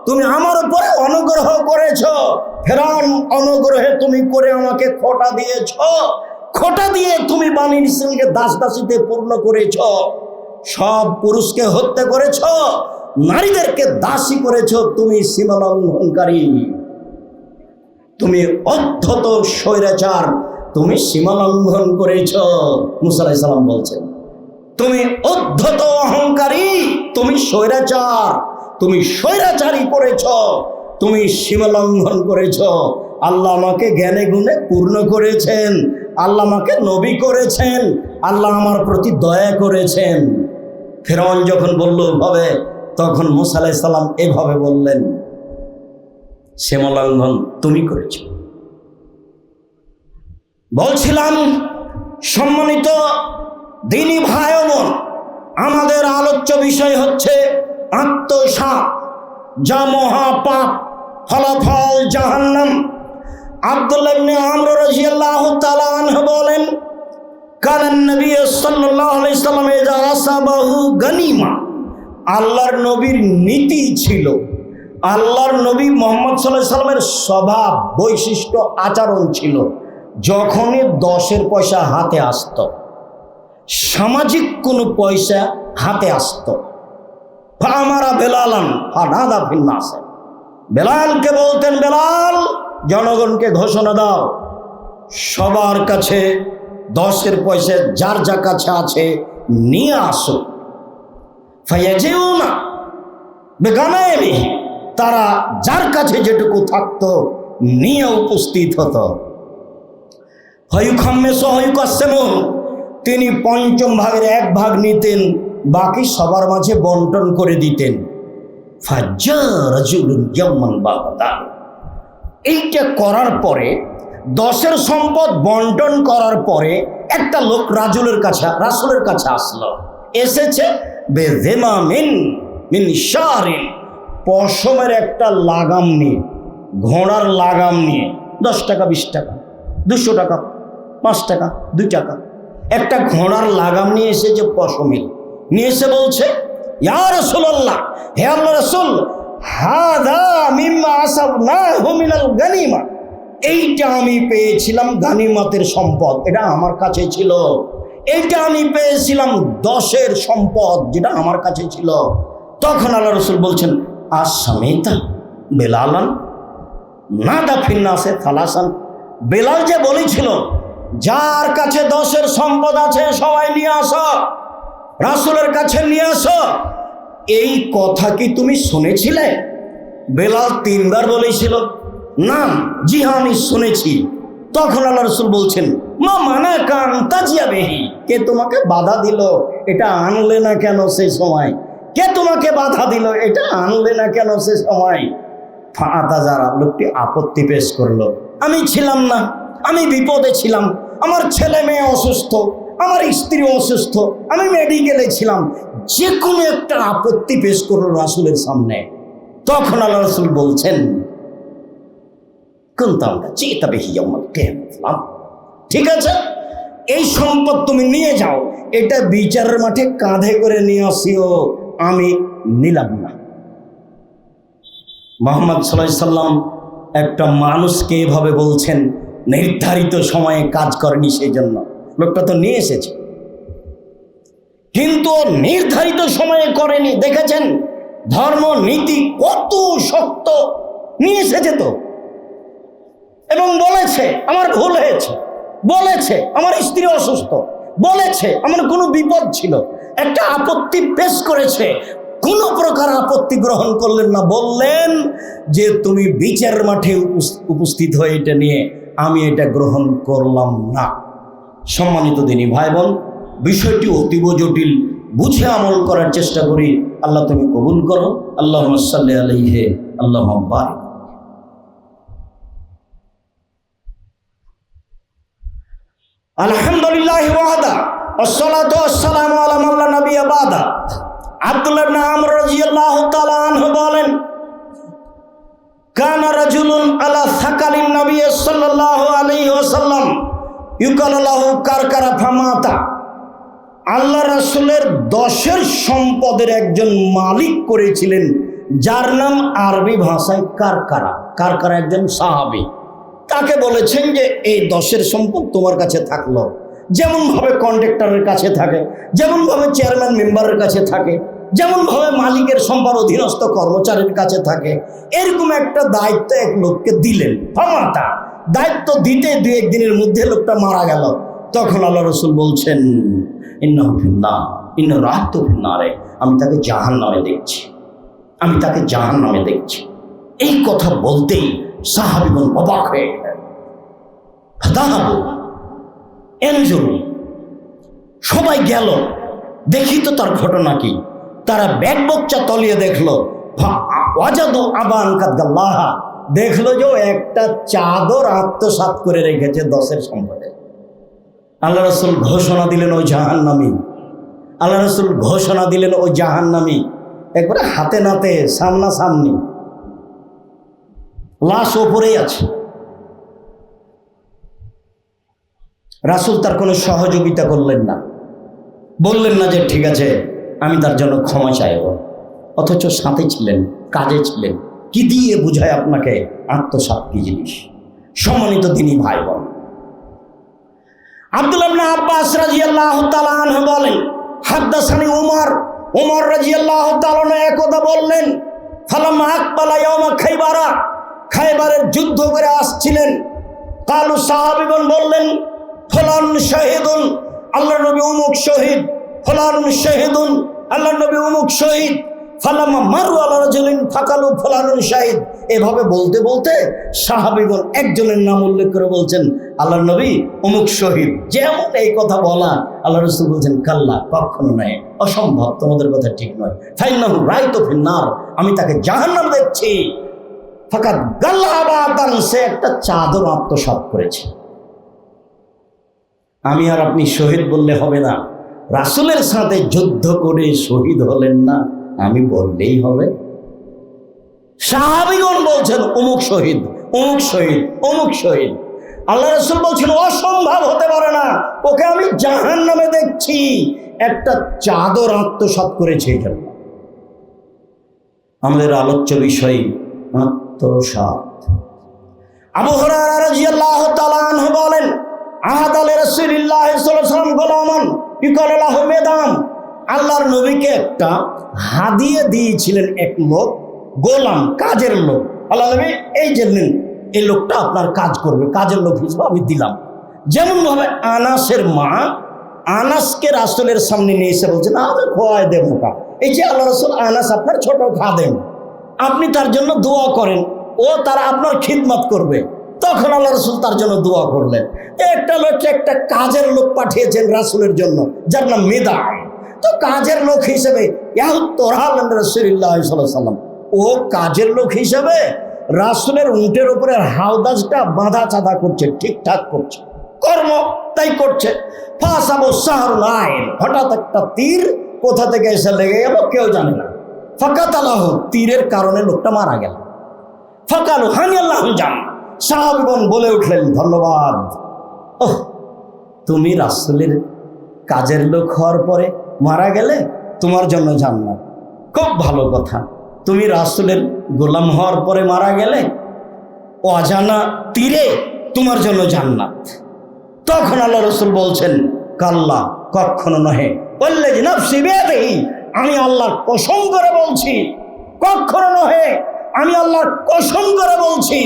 তুমি আমার উপরে অনুগ্রহ করেছো, ফেরাউন অনুগ্রহে তুমি করে আমাকে খোঁটা দিয়েছো। খোঁটা দিয়ে তুমি বানি ইসরাইলকে দাস দাসীতে পূর্ণ করেছো। সব পুরুষকে হত্যা করেছো, নারীদেরকে দাসী করেছো। তুমি সীমা লঙ্ঘনকারী, তুমি অধ্যত স্বৈরাচার, তুমি সীমা লঙ্ঘন করেছো। মূসা আলাইহিস সালাম বলছেন, তুমি অধ্যত অহংকারী, তুমি স্বৈরাচার, তুমি স্বৈরাচারী করেছ, তুমি সীমা লঙ্ঘন করেছ। আল্লাহ আমাকে জ্ঞানে গুণে পূর্ণ করেছেন, আল্লাহ আমাকে নবী করেছেন, আল্লাহ আমার প্রতি দয়া করেছেন। ফেরাউন যখন বলল ভাবে, তখন মূসা আলাইহিস সালাম এভাবে বললেন, সীমা লঙ্ঘন তুমি করেছ। বলছিলাম সম্মানিত দিনী ভাই ও বোন, আমাদের আলোচ্য বিষয় হচ্ছে আত্মসাৎ, যা মহাপাপ, ফলাফল জাহান্নাম। আব্দুল্লাহ ইবনে আমর রাদিয়াল্লাহু তাআলা আনহু বলেন, কানান নবী সাল্লাল্লাহু আলাইহি সাল্লাম ইযা আসাবাহু গনিমা, আল্লাহর নবীর নীতি ছিল, আল্লাহর নবী মুহাম্মদ সাল্লাল্লাহু আলাইহি সাল্লামের স্বভাব, বৈশিষ্ট্য, আচরণ ছিল, যখনই 10-এর পয়সা হাতে আসতো, সামাজিক কোনো পয়সা হাতে আসতো, ফামারা বেলালান ফানাদা ফিন্নাস, বেলালকে বলতেন, বেলাল জনগণকে ঘোষণা দাও, সবার কাছে 10-এর পয়সা যার যা কাছে আছে নিয়ে আসো। ফায়াজিউনা বেগানাইমি, তারা যার কাছে যেটুকু থাকতো নিয়ে উপস্থিত হতো। হয়ুখাম্মেসো হয়ুকাসেমু, তিনি 5ম ভাগের 1 ভাগ নিতেন, বাকি সবার মাঝে বন্টন করে দিতেন। ফাজ্জা রাজুলুন ইয়ামান বাদা, এইটা করার পরে 10-এর সম্পদ বন্টন করার পরে একটা লোক রাসূলের কাছে আসলো। এসেছে বেযেমামিন মিন শারিন, পশমের একটা লাগাম নিয়ে, ঘোড়ার লাগাম নিয়ে, 10 টাকা, 20 টাকা, 200 টাকা, 5 টাকা, 2 টাকা, একটা ঘোড়ার লাগাম নিয়ে এসেছে, পশমের নিয়ে এসে বলছে, ইয়া রাসূলুল্লাহ, হে আল্লাহর রাসূল, হাযা মিম্মা আসাবনাহু মিনাল গানিমা, এইটা আমি পেয়েছিলাম গানিমতের সম্পদ, এটা আমার কাছে ছিল, এইটা আমি পেয়েছিলাম 10-এর সম্পদ, যেটা আমার কাছে ছিল। তখন আল্লাহ রাসূল বলছেন, আসামিতা বেলালান নাদা ফিন্নাসে সালাসান, বেলাল যে বলেছিল যার কাছে 10-এর সম্পদ আছে সবাই নিয়ে আসো, রাসূলের কাছে নিয়ে আসো, এই কথা কি তুমি শুনেছিলে? বেলাল 3 বার বলেছিল, না, জি হ্যাঁ আমি শুনেছি। তখন আল্লাহ রাসূল বলছেন, মা মানাকা আন তাজিয়া বিহি, কে তোমাকে বাধা দিল, এটা আনলে না কেন সেই সময়? কে তোমাকে বাধা দিল, এটা আনলে না কেন সে সময়? ফাআতাজারা, লোকটি আপত্তি পেশ করলো, আমি ছিলাম না, আমি বিপদে ছিলাম, আমার ছেলে মেয়ে অসুস্থ, আমার স্ত্রী অসুস্থ, আমি মেডিকেলে ছিলাম, যে কোনো একটা আপত্তি পেশ করলো রাসূলের সামনে। তখন আল্লাহ রাসূল বলছেন, কুনতামকা চিতা বিহি ইয়াউমাল কিয়ামাহ, ঠিক আছে, এই সম্পদ তুমি নিয়ে যাও, এটা বিচারের মাঠে কাঁধে করে নিয়ে আসিও, আমি নিলাম না। মুহাম্মদ সাল্লাল্লাহু আলাইহি সাল্লাম একটা মানুষকে এভাবে বলছেন, নির্ধারিত সময়ে কাজ করেনি, সেই জন্য লোকটা তো নিয়ে এসেছে, কিন্তু নির্ধারিত সময়ে করেনি। দেখেছেন ধর্ম নীতি কত শক্ত, নিয়ে এসেছে তো, এবং বলেছে আমার ভুল হয়েছে, বলেছে আমার স্ত্রী অসুস্থ, বলেছে আমার কোনো বিপদ ছিল, একটা আপত্তি পেশ করেছে, কোনো প্রকার আপত্তি গ্রহণ করলেন না, বললেন যে তুমি বিচারের মাঠে উপস্থিত হয়ে এটা নিয়ে, আমি এটা গ্রহণ করলাম না। সম্মানিত দিনী ভাই বোন, বিষয়টি অতীব জটিল, বুঝে আমল করার চেষ্টা করি। আল্লাহ তুমি কবুল করো। আল্লাহুম্মা সাল্লি আলাইহি, আল্লাহুম্মা বারিক। আলহামদুলিল্লাহি ওয়াহদা ওয়াসসালাতু ওয়াসসালামু আলা মান লা নাবিয়্যা বাদা। আব্দুল্লাহ ইবনে আমর রাদিয়াল্লাহু তাআলা আনহু বলেন, কানা রাজুলুন আলা সাকালিন নবী সাল্লাল্লাহু আলাইহি ওয়াসাল্লাম ইউকালু লাহু কারকারা ফামাতা। আল্লাহ রাসূলের 10 সম্পদের একজন মালিক করেছিলেন, যার নাম আরবি ভাষায় কারকারা। কারকারা একজন সাহাবী। তাকে বলেছেন যে এই 10 সম্পদ তোমার কাছে থাকলো, যেমনভাবে কন্ট্রাক্টরের কাছে থাকে, যেমনভাবে চেয়ারম্যান মেম্বারের কাছে থাকে, যেমনভাবে মালিকের সম্পদ অধীনস্থ কর্মচারীর কাছে থাকে, এরকম একটা দায়িত্ব এক লোককে দিলেন। ফামাতা, দায়িত্ব দিতে 2-1 দিনের মধ্যে লোকটা মারা গেল। তখন আল্লাহ রাসূল বলছেন, ইন্নাহু ফিন্নার, ইন্না রাহতু ফিন্নারে, আমি তাকে জাহান্নামে দেখছি, আমি তাকে জাহান্নামে দেখছি। এই কথা বলতেই সাহাবীগণ অবাক হয়ে গেলেন। ফাদাহাবু এনজুরু, সবাই গেল দেখি তো তার ঘটনা কি। তারা ব্যাগ বকচা তলিয়ে দেখলো, ওয়াজাদু আবান কাদগাল্লাহা, দেখলো যে একটা চাদর আত্মসাৎ করে রেখেছে 10 সম্পদে। আল্লাহ রাসূল ঘোষণা দিলেন ও জাহান্নামী, আল্লাহ রাসূল ঘোষণা দিলেন ও জাহান্নামী। একবারে হাতে নাতে সামনাসামনি, লাশ ওপরেই আছে। রাসূল তার কোনো সহযোগিতা করলেন না, বললেন না যে ঠিক আছে আমি তার জন্য ক্ষমা চাইব, অথচ সাথে ছিলেন, কাজে ছিলেন। কি দিয়ে বুঝায় আপনাকে আত্মসাৎ কি জিনিস? সম্মানিত দিনী ভাই বোন, আব্দুল্লাহ ইবনে আব্বাস রাদিয়াল্লাহু তাআলা আনহু বলেন, হাদ্দাসানি উমর রাদিয়াল্লাহু তাআলা একদা বললেন, ফালাম্মা আকবালা ইয়াউমা খাইবারা, খাইবারের যুদ্ধ করে আসছিলেন। কালু, সাহাবীগণ বললেন, ফলান শাহিদুন, আল্লাহর নবী অমুক শহীদ, ফলান শাহিদুন, আল্লাহর নবী অমুক শহীদ। ফালাম্মা মারু আলা রাজুলিন ফাকালু ফলানুন শাহিদ। এভাবে বলতে বলতে সাহাবীগণ একজনের নাম উল্লেখ করে বলছেন, আল্লাহর নবী অমুক শহীদ। যেমন এই কথা বলা, আল্লাহ রাসূল বলছেন, কাল্লা, কখনো নয়, অসম্ভব, তোমাদের কথা ঠিক নয়। ফাইন্নাহু রাইতু ফিন্নার, আমি তাকে জাহান্নাম দেখছি। ফাকাদ গাল্লাবাতান, সে একটা চাদর আত্মসাৎ করেছে। আমি আর আপনি শহীদ বললে হবে না, রাসূলের সাথে যুদ্ধ করে শহীদ হলেন না, আমি বললেই হবে। সাহাবীগণ বলছেন অমুক শহীদ, অমুক শহীদ, অমুক শহীদ। আল্লাহ রাসূল বলছেন অসম্ভব হতে পারে না, ওকে আমি জাহান্নামে দেখছি, একটা চাদর আত্মসাৎ করেছে। এই জন্য আমাদের আলোচ্য বিষয় আত্মসাৎ। আবু হুরায়রা রাদিয়াল্লাহু তাআলা আনহু বলেন, আহাদালে রাসূলুল্লাহ সাল্লাল্লাহু আলাইহি ওয়াসাল্লাম গোলামান ইকাল লাহু মেদাম, আল্লাহর নবীকে একটা হাদিয়া দিয়েছিলেন এক লোক, গোলাম, কাজের লোক। আল্লাহ নবী এই যে নিন, এই লোকটা আপনার কাজ করবে, কাজের লোক হিসেবে আমি দিলাম। যেমনভাবে আনাসের মা আনাসকে রাসূলের সামনে নিয়ে এসে বলছেন, আজ খোয়ায় দেব না, এই যে আল্লাহ রাসূল, আনাস আপনার ছোট খাদেম, আপনি তার জন্য দোয়া করেন, ও তারা আপনার খিদমত করবে। তখন আল্লাহ রাসূল তার জন্য দোয়া করলেন। একটা লোক, একটা কাজের লোক পাঠিয়েছেন রাসূলের জন্য, যার নাম মেদাম। তো কাজের লোক হিসেবে রাসূলুল্লাহ সাল্লাল্লাহু আলাইহি ওয়াসাল্লাম, ও কাজের লোক হিসেবে রাসূলের উটের উপরে হাওদাজটা বাঁধা চাঁদা করছে, ঠিকঠাক করছে, কর্ম তাই করছে। ফাসাবু সাহরুল আইন, হঠাৎ একটা তীর কোথা থেকে এসে লেগে গেল কেউ জানে না। ফাকাতালাহু, তীরের কারণে লোকটা মারা গেল। ফাকালু হানিয়াল্লাহু জান, সাহাবীগণ বলে উঠলেন, ধন্যবাদ, ওহ তুমি রাসূলের কাজের লোক হওয়ার পরে মারা গেলে, তোমার জন্য জান্নাত, খুব ভালো কথা। তুমি রাসূলের গোলাম হওয়ার পরে মারা গেলে অজানা তীরে, তোমার জন্য জান্নাত। তখন আল্লাহ রাসূল বলছেন, কাল্লা, কখনো নহে, ওয়াল্লাযী নাফসি বিয়াদিহি, আমি আল্লাহর কসম করে বলছি, কখনো নহে, আমি আল্লাহর কসম করে বলছি,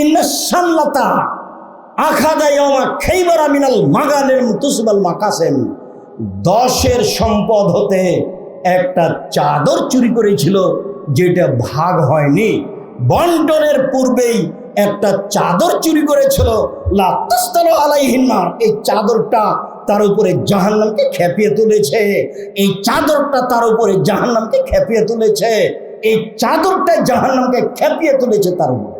ইন্নাস সাল্লাতা আখাযা ইয়াওমা খাইবারা মিনাল মাগানিম তুসবাল মাকাসিম, 10 সম্পদ হতে একটা চাদর চুরি করেছিল, যেটা ভাগ হয়নি। বন্টনের পূর্বেই একটা চাদর চুরি করেছিল। লা তাসতালু আলাইহিন নার, এই চাদরটা তার উপরে জাহান্নামকে খেপিয়ে তুলেছে, এই চাদরটা তার উপরে জাহান্নামকে খেপিয়ে তুলেছে, এই চাদরটা জাহান্নামকে খেপিয়ে তুলেছে তার উপরে।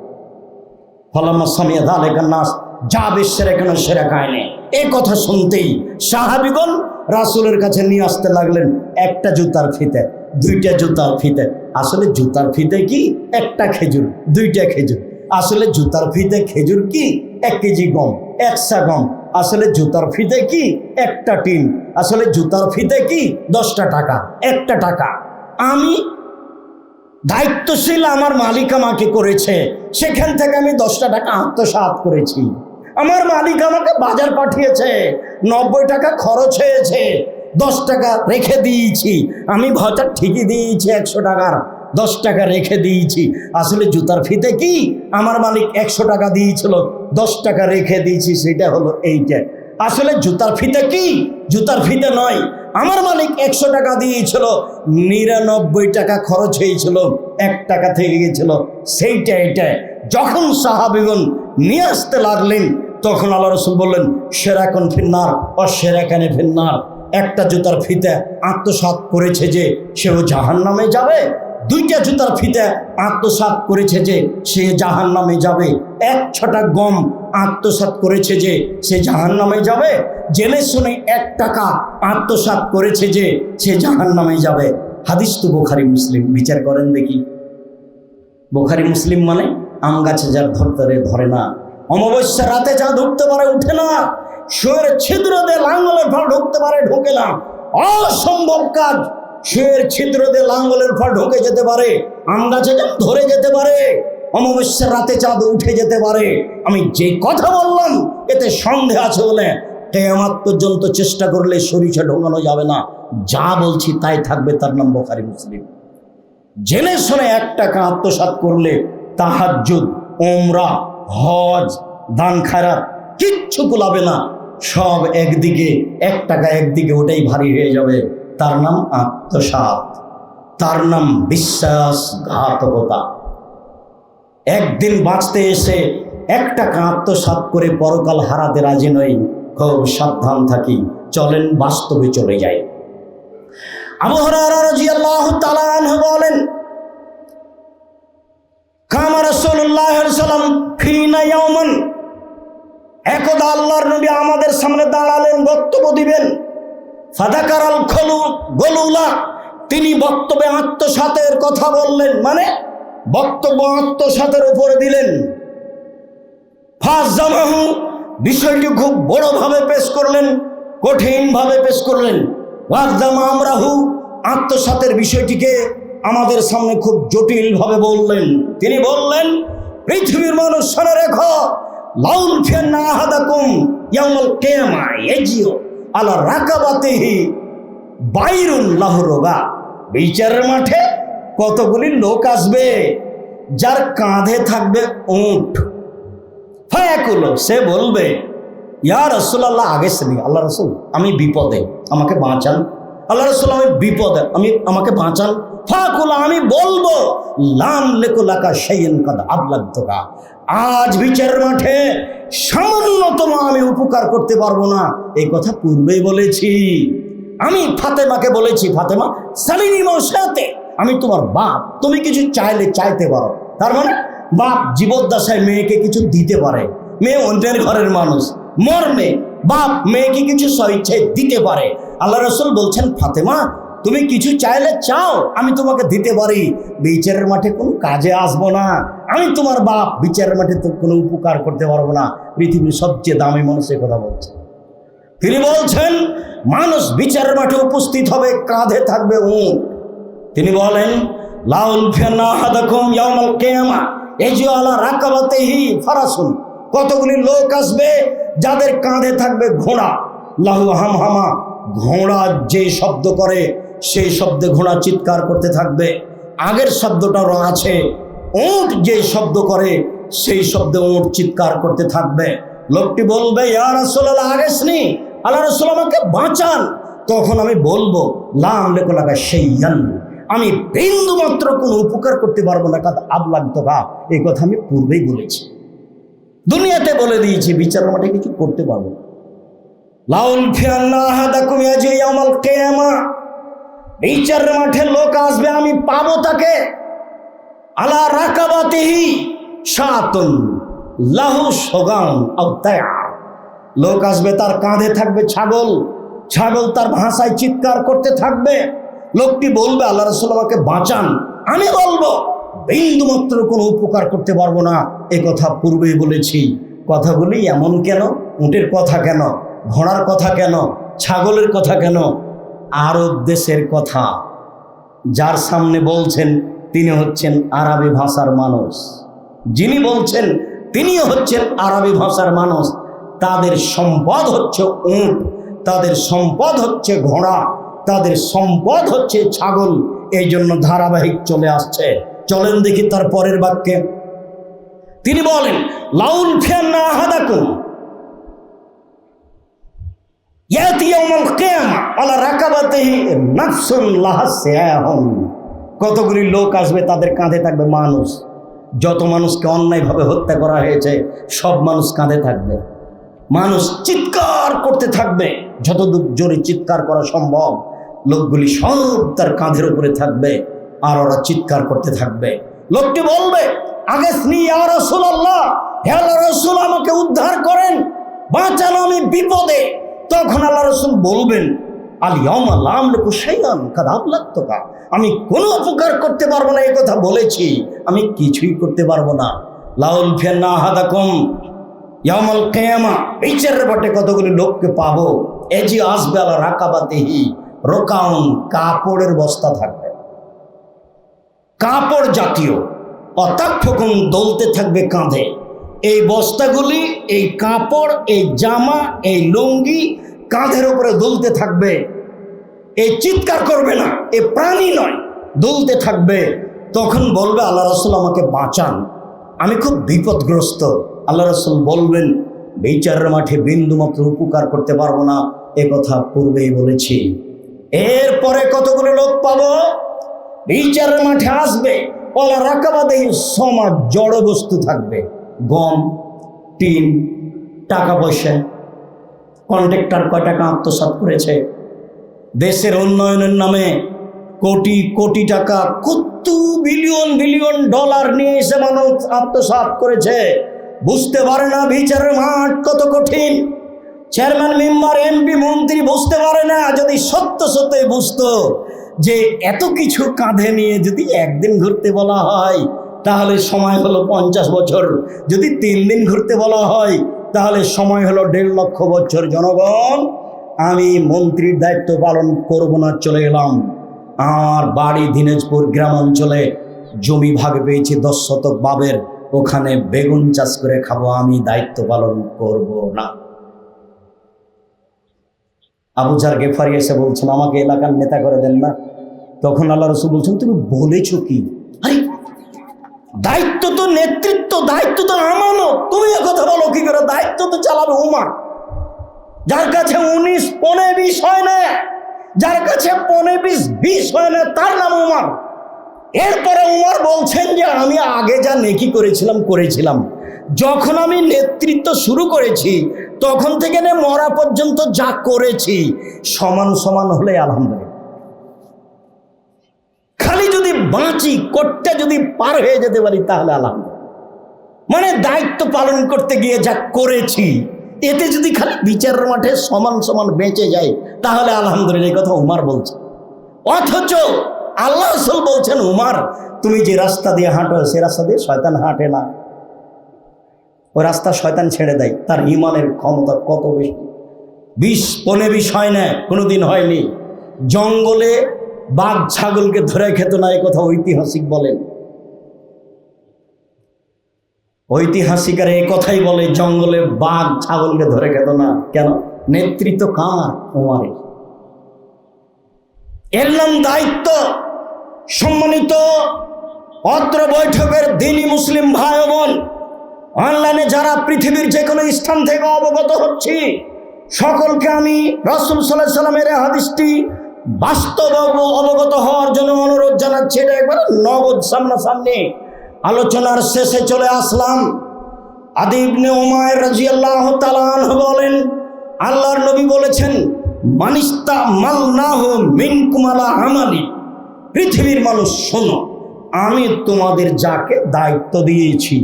ফালাম্মা সামিয়া যালিকা নাস, যা বিশ্বের এখানে সেরা কাহিনী, এই কথা শুনতেই সাহাবীগণ রাসূলের কাছে নিয়ে আসতে লাগলেন একটা জুতার ফিতে, দুইটা জুতার ফিতে। আসলে জুতার ফিতে কি? একটা খেজুর, দুইটা খেজুর। আসলে জুতার ফিতে খেজুর কি? 1 কেজি গম, 1 সা গম। আসলে জুতার ফিতে কি? একটা টিন। আসলে জুতার ফিতে কি? 10টা টাকা, 1টা টাকা। আমি দায়িত্বশীল, আমার মালিক আমাকে করেছে, সেখান থেকে আমি 10টা টাকা আত্মসাৎ করেছি। আমার মালিক আমাকে বাজার পাঠিয়েছে, 90 টাকা খরচ হয়েছে, 10 টাকা রেখে দিয়েছি। আমি ভাড়া ঠিকই দিয়েছি 100 টাকার, 10 টাকা রেখে দিয়েছি। আসলে জুতার ফিতে কি? আমার মালিক 100 টাকা দিয়েছিল, 10 টাকা রেখে দিয়েছি, সেটা হলো এইটা। আসলে জুতার ফিতে কি? জুতার ফিতে নয়, আমার মালিক 100 টাকা দিয়েছিল, 99 টাকা খরচ হয়েছিল, 1 টাকা থেকে গেছিল, সেইটা এটা। যখন সাহাবীগণ নিয়ে আসতে লাগলেন তখন আল্লাহ রাসূল বললেন, শেরাকুন ফিন্নার ও শেরাকানে ফিন্নার। একটা জুতার ফিতে আত্মসাৎ করেছে যে সেও জাহান্নামে যাবে, 2টা জুতার ফিতে আত্মসাৎ করেছে যে সে জাহান্নামে যাবে, 1 ছটা গম আত্মসাৎ করেছে যে সে জাহান্নামে যাবে, জেনে শুনে 1 টাকা আত্মসাৎ করেছে যে সে জাহান্নামে যাবে। হাদিস তো বুখারী মুসলিম, বিচার করেন দেখি। বুখারী মুসলিম মানে আম গাছে যার ধরতে ধরে না, অমাবস্যা রাতে যা ঢুকতে পারে উঠে না, শুয়ের ছিদ্র দিয়ে লাঙ্গলের ফল ঢুকতে পারে ঢোকে না, অসম্ভব কাজ। শুয়ের ছিদ্র দিয়ে লাঙ্গলের ফল ঢুকে যেতে পারে, আম গাছে যা ধরে যেতে পারে, অমাবস্যার রাতে চাঁদ উঠে যেতে পারে। আমি যে কথা বললাম এতে সন্দেহ আছে বলে কিয়ামত পর্যন্ত চেষ্টা করলে সরিষা ঢোকানো যাবে না। যা বলছি তাই থাকবে, তার নাম বুখারী মুসলিম। জেনে শুনে 1 টাকা আত্মসাৎ করলে তাহাজ্জুদ, উমরা, হজ, দান খায়রাত কিচ্ছু কুলাবে না, সব একদিকে, 1 টাকা একদিকে, ওটাই ভারী হয়ে যাবে। তার নাম আত্মসাৎ, তার নাম বিশ্বাসঘাতকতা। একদিন বাঁচতে এসে 1 টাকা আত্মসাৎ করে পরকাল হারাতে রাজি নই, খুব সাবধান থাকি, চলেন বাস্তবে চলে যাই। আবু হুরায়রা রাদিয়াল্লাহু তাআলা আনহু বলেন, কামা রাসূলুল্লাহ সাল্লাল্লাহু আলাইহি ওয়াসাল্লাম ফিনা ইয়াওমান, একদা আল্লাহর নবী আমাদের সামনে দাঁড়ালেন, বক্তব্য দিবেন। ফাযাকারাল গলুলা, তিনি বক্তব্যে আত্মসাতের কথা বললেন, মানে বক্তব্য আত্মসাতের উপরে দিলেন। ফাযামাহু, বিষয়টি খুব বড়ভাবে পেশ করলেন, কঠিনভাবে পেশ করলেন। ওয়াযামা আমরাহু, আত্মসাতের বিষয়টিকে আমাদের সামনে খুব জটিলভাবে বললেন। তিনি বললেন, পৃথিবীর মানুষ শুনে রেখো, লাউল ফিয়ান্না আহাদাকুম ইয়াউমাল কিয়ামা ইয়াজিউ আলা রাকাবাতিহি বাইরুন লাহু রোগা। বিচারের মাঠে কতগুলি লোক আসবে যার কাঁধে থাকবে উট। ফায়াকুল, সে বলবে, ইয়া রাসূলুল্লাহ, আগে শুনি, আল্লাহ রাসূল আমি বিপদে, আমাকে বাঁচান। আল্লাহ রাসূল আমি বিপদে, আমাকে বাঁচান। ফাকুল, আমি বলবো, লাম লিকুলাকা শাইয়্যান কাদ আবলাগতুকা, আজ বিচারের মাঠে সামান্যতম আমি উপকার করতে পারবো না, এই কথা পূর্বেই বলেছি। আমি ফাতেমাকে বলেছি, ফাতেমা সালিনী মাওসাতে, আমি তোমার বাপ, তুমি কিছু চাইলে চাইতে পারো। তার মানে বাপ জীবদ্দশায় মেয়েকে কিছু দিতে পারে, মেয়ে অন্যের ঘরের মানুষ, মর্মে বাপ মেয়েকে কিছু স্বইচ্ছায় দিতে পারে। আল্লাহ রাসূল বলছেন, ফাতেমা তুমি কিছু চাইলে চাও, আমি তোমাকে দিতে পারি, বিচারের মাঠে কোনো কাজে আসবো না, আমি তোমার বাপ, বিচারের মাঠে তো কোনো উপকার করতে পারবো না। পৃথিবীর সবচেয়ে দামি মানুষের কথা বলছে। তিনি বলছেন, মানুষ বিচারের মাঠে উপস্থিত হবে, কাঁধে থাকবে উট। তিনি বলেন, লাউল ফিয়ান্না আহাদাকুম ইয়াউমাল কিয়ামা ইয়াজিউ আলা রাকাবাতিহি ফারাসুন, কতগুলি লোক আসবে যাদের কাঁধে থাকবে ঘোড়া। লাহু হামহামা, ঘোড়া যে শব্দ করে সেই শব্দে ঘোড়া চিৎকার করতে থাকবে। আগের শব্দটাও আছে, উট যে শব্দ করে সেই শব্দে উট চিৎকার করতে থাকবে। লোকটি বলবে, ইয়া রাসূলুল্লাহ, আগে শুনি, আল্লাহ রাসূল আমাকে বাঁচান। তখন আমি বলবো, লাম লিকুলাকা শাইয়্যান, আমি বিন্দু মাত্র কোনো উপকার করতে পারবো না, কাদ আবলাগতুকা, এই কথা আমি পূর্বেই বলেছি, দুনিয়াতে বলে দিয়েছি, বিচারের মাঠে কিছু করতে পারবো না। লাউল ফিয়ান্না আহাদাকুম ইয়াজিউ ইয়াউমাল কিয়ামা, বিচারের মাঠে লোক আসবে, আমি পাবো তাকে, আলা রাকাবাতিহি শাতুন লাহু সুগান আও তায়া, লোক আসবে, তার কাঁধে থাকবে ছাগল, ছাগল তার ভাষায় চিৎকার করতে থাকবে। লোকটি বলবে, আল্লাহ রাসূল আমাকে বাঁচান। আমি বলবো, বিন্দুমাত্র কোনো উপকার করতে পারবো না, এ কথা পূর্বেই বলেছি। কথাগুলি এমন কেন? উটের কথা কেন? ঘোড়ার কথা কেন? ছাগলের কথা কেন? আরব দেশের কথা। যার সামনে বলছেন তিনি হচ্ছেন আরবি ভাষার মানুষ, যিনি বলছেন তিনিও হচ্ছেন আরবি ভাষার মানুষ। তাদের সম্পদ হচ্ছে উট, তাদের সম্পদ হচ্ছে ঘোড়া, তাদের সম্পদ হচ্ছে ছাগল। এই জন্য ধারাবাহিক চলে আসছে। চলেন দেখি তার পরের বাক্যে তিনি বলেন, লাউল ফিয়ান্না আহাদাকুম ইয়াতি ইয়াউমাল কিয়ামা আলা রাকাবাতিহি নাফসুন লাহা সিয়াহুন। কতগুলি লোক আসবে, তাদের কাঁধে থাকবে মানুষ। যত মানুষকে অন্যায়ভাবে হত্যা করা হয়েছে সব মানুষ কাঁধে থাকবে। মানুষ চিৎকার করতে থাকবে, যতদূর জোরে চিৎকার করা সম্ভব। লোকগুলি সব তার কাঁধের উপরে থাকবে আর ওরা চিৎকার করতে থাকবে। লোকটি বলবে, আগেসনি ইয়া রাসূলুল্লাহ, হে আল্লাহ রাসূল আমাকে উদ্ধার করেন, বাঁচান, আমি বিপদে। তখন আল্লাহ রাসূল বলবেন, আল ইয়াউমা লা আমলিকু শাইআন কাদ আবলাগতুকা, আমি কোনো উপকার করতে পারবো না, এই কথা বলেছি, আমি কিছুই করতে পারবো না। লাউল ফিয়ান্না আহাদাকুম ইয়াউমাল কিয়ামা, বিচারের বটে কতগুলি লোককে পাবো, এজি আসবে আলা রাকাবাতিহি রোকাউন, কাপড়ের বস্তা থাকবে, কাপড় জাতীয়, অতাক্ষকুম দলতে থাকবে কাঁধে। এই বস্তাগুলি, এই কাপড়, এই জামা, এই লুঙ্গি কাঁধের উপরে দুলতে থাকবে। এই চিৎকার করবে না, এ প্রাণী নয়, দুলতে থাকবে। তখন বলবে, আল্লাহ রাসূল আমাকে বাঁচান, আমি খুব বিপদগ্রস্ত। আল্লাহ রাসূল বলবেন, বিচারের মাঠে বিন্দুমাত্র উপকার করতে পারবো না, এ কথা পূর্বেই বলেছি। এরপরে কতগুলো লোক পাবো, বিচারের মাঠে আসবে, ওলা রাকাবাতিহি সমাজ, জড় বস্তু থাকবে, গম, টিন, টাকা পয়সা। কন্ট্রাক্টর কয় টাকা আত্মসাৎ করেছে, দেশের উন্নয়নের নামে কোটি কোটি টাকা, কত বিলিয়ন বিলিয়ন ডলার নিয়ে এসে মানুষ আত্মসাৎ করেছে। বুঝতে পারে না বিচারের মাঠ কত কঠিন। চেয়ারম্যান, মেম্বার, এমপি, মন্ত্রী বুঝতে পারে না। যদি সত্য সত্যই বুঝতো যে এত কিছু কাঁধে নিয়ে যদি একদিন ঘুরতে বলা হয় তাহলে সময় হলো 50 বছর, যদি 3 দিন ঘুরতে বলা হয় তাহলে সময় হলো 1.5 লক্ষ বছর। জনগণ, আমি মন্ত্রীর দায়িত্ব পালন করব না, চলে এলাম। আমার বাড়ি দিনাজপুর গ্রামাঞ্চলে, জমি ভাগ পেয়েছি 10 শতক বাবের, ওখানে বেগুন চাষ করে খাবো, আমি দায়িত্ব পালন করব না। আবু যার গেফারি এসে বলছেন, আমাকে এলাকার নেতা করে দেন না। তখন আল্লাহ রাসূল বলছেন, তুমি বলেছো কি? আরে দায়িত্ব তো নেতৃত্ব, দায়িত্ব তো আমানত, তুমি কথা বলো কি করে? দায়িত্ব তো চালাবে উমার, যার কাছে 19 15 20 হয় না, যার কাছে 15 20 হয় না, তার নাম উমার। এরপরে উমার বলছেন যে আমি আগে যা নেকি করেছিলাম, যখন আমি নেতৃত্ব শুরু করেছি তখন থেকে মরা পর্যন্ত যা করেছি সমান সমান হলে আলহামদুলিল্লাহ। খালি যদি বাঁচি, করতে যদি পার হয়ে যেতে পারি তাহলে আলহামদুলিল্লাহ। মানে দায়িত্ব পালন করতে গিয়ে যা করেছি, এতে যদি খালি বিচারের মাঠে সমান সমান বেঁচে যায় তাহলে আলহামদুলিল্লাহ। এই কথা উমার বলছে। অথচ আল্লাহ রাসূল বলছেন, উমার তুমি যে রাস্তা দিয়ে হাঁটো সে রাস্তা দিয়ে শয়তান হাঁটে না, ওই রাস্তা শয়তান ছেড়ে দেয়। তার ঈমানের ক্ষমতা কত বেশি। 20 15 20 হয় না, কোনোদিন হয়নি। জঙ্গলে বাঘ ছাগলকে ধরে খেত না, এই কথা ঐতিহাসিক বলেন। ঐতিহাসিকরা এই কথাই বলে, জঙ্গলে বাঘ ছাগলকে ধরে খেত না। কেন? নেতৃত্ব কার? উমারের। এর নাম দায়িত্ব। সম্মানিত অত্র বৈঠকের দিনী মুসলিম ভাই বোন, অনলাইনে যারা পৃথিবীর যে কোনো স্থান থেকে অবগত হচ্ছি, সকলকে আমি রাসূল সাল্লাল্লাহু আলাইহি সাল্লামের হাদিসটি বাস্তব অবগত হওয়ার জন্য অনুরোধ জানাচ্ছি। এটা একবার নগদ সামনাসামনি। আলোচনার শেষে চলে আসলাম। আদি ইবনে উমাইর রাদিয়াল্লাহু তাআলা আনহু বলেন, আল্লাহর নবী বলেছেন, মানিস্তা মালনাহু মিনকুম আলা আমালি, পৃথিবীর মানুষ শোনো, আমি তোমাদের যাকে দায়িত্ব দিয়েছি,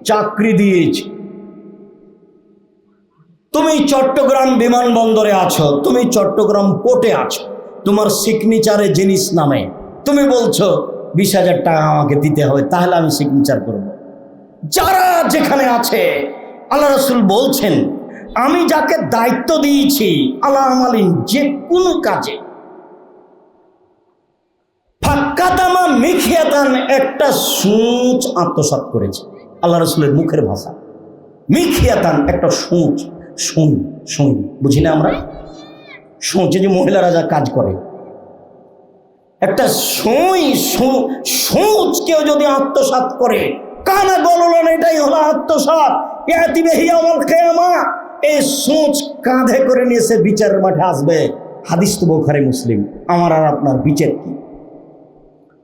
চাকরি দিয়েছি, তুমি চট্টগ্রাম বিমানবন্দরে আছো, তুমি চট্টগ্রাম পোর্টে আছো, তোমার সিগনেচারে জিনিস নামে, তুমি বলছো 20,000 টাকা আমাকে দিতে হবে, তাহলে আমি সিগনেচার করব। যারা যেখানে আছে, আল্লাহ রাসূল বলছেন, আমি যাকে দায়িত্ব দিয়েছি আল্লাহ আমালিন যে কোনো কাজে, ফাক্কাতামা মিখিয়াতান, একটা সূচ আত্মসাৎ করেছে। আল্লাহ রাসূলের মুখের ভাষা, মিখিয়াতান একটা সূচ, সুই বুঝি না আমরা, সূচ যে মহিলারা যা কাজ করে, একটা সূচ কেউ যদি আত্মসাৎ করে, কানা গললেন, এটাই হলো আত্মসাৎ। এই সূচ কাঁধে করে নিয়ে সে বিচারের মাঠে আসবে। হাদিস তো বুখারী মুসলিম। আমার আর আপনার বিচার কি,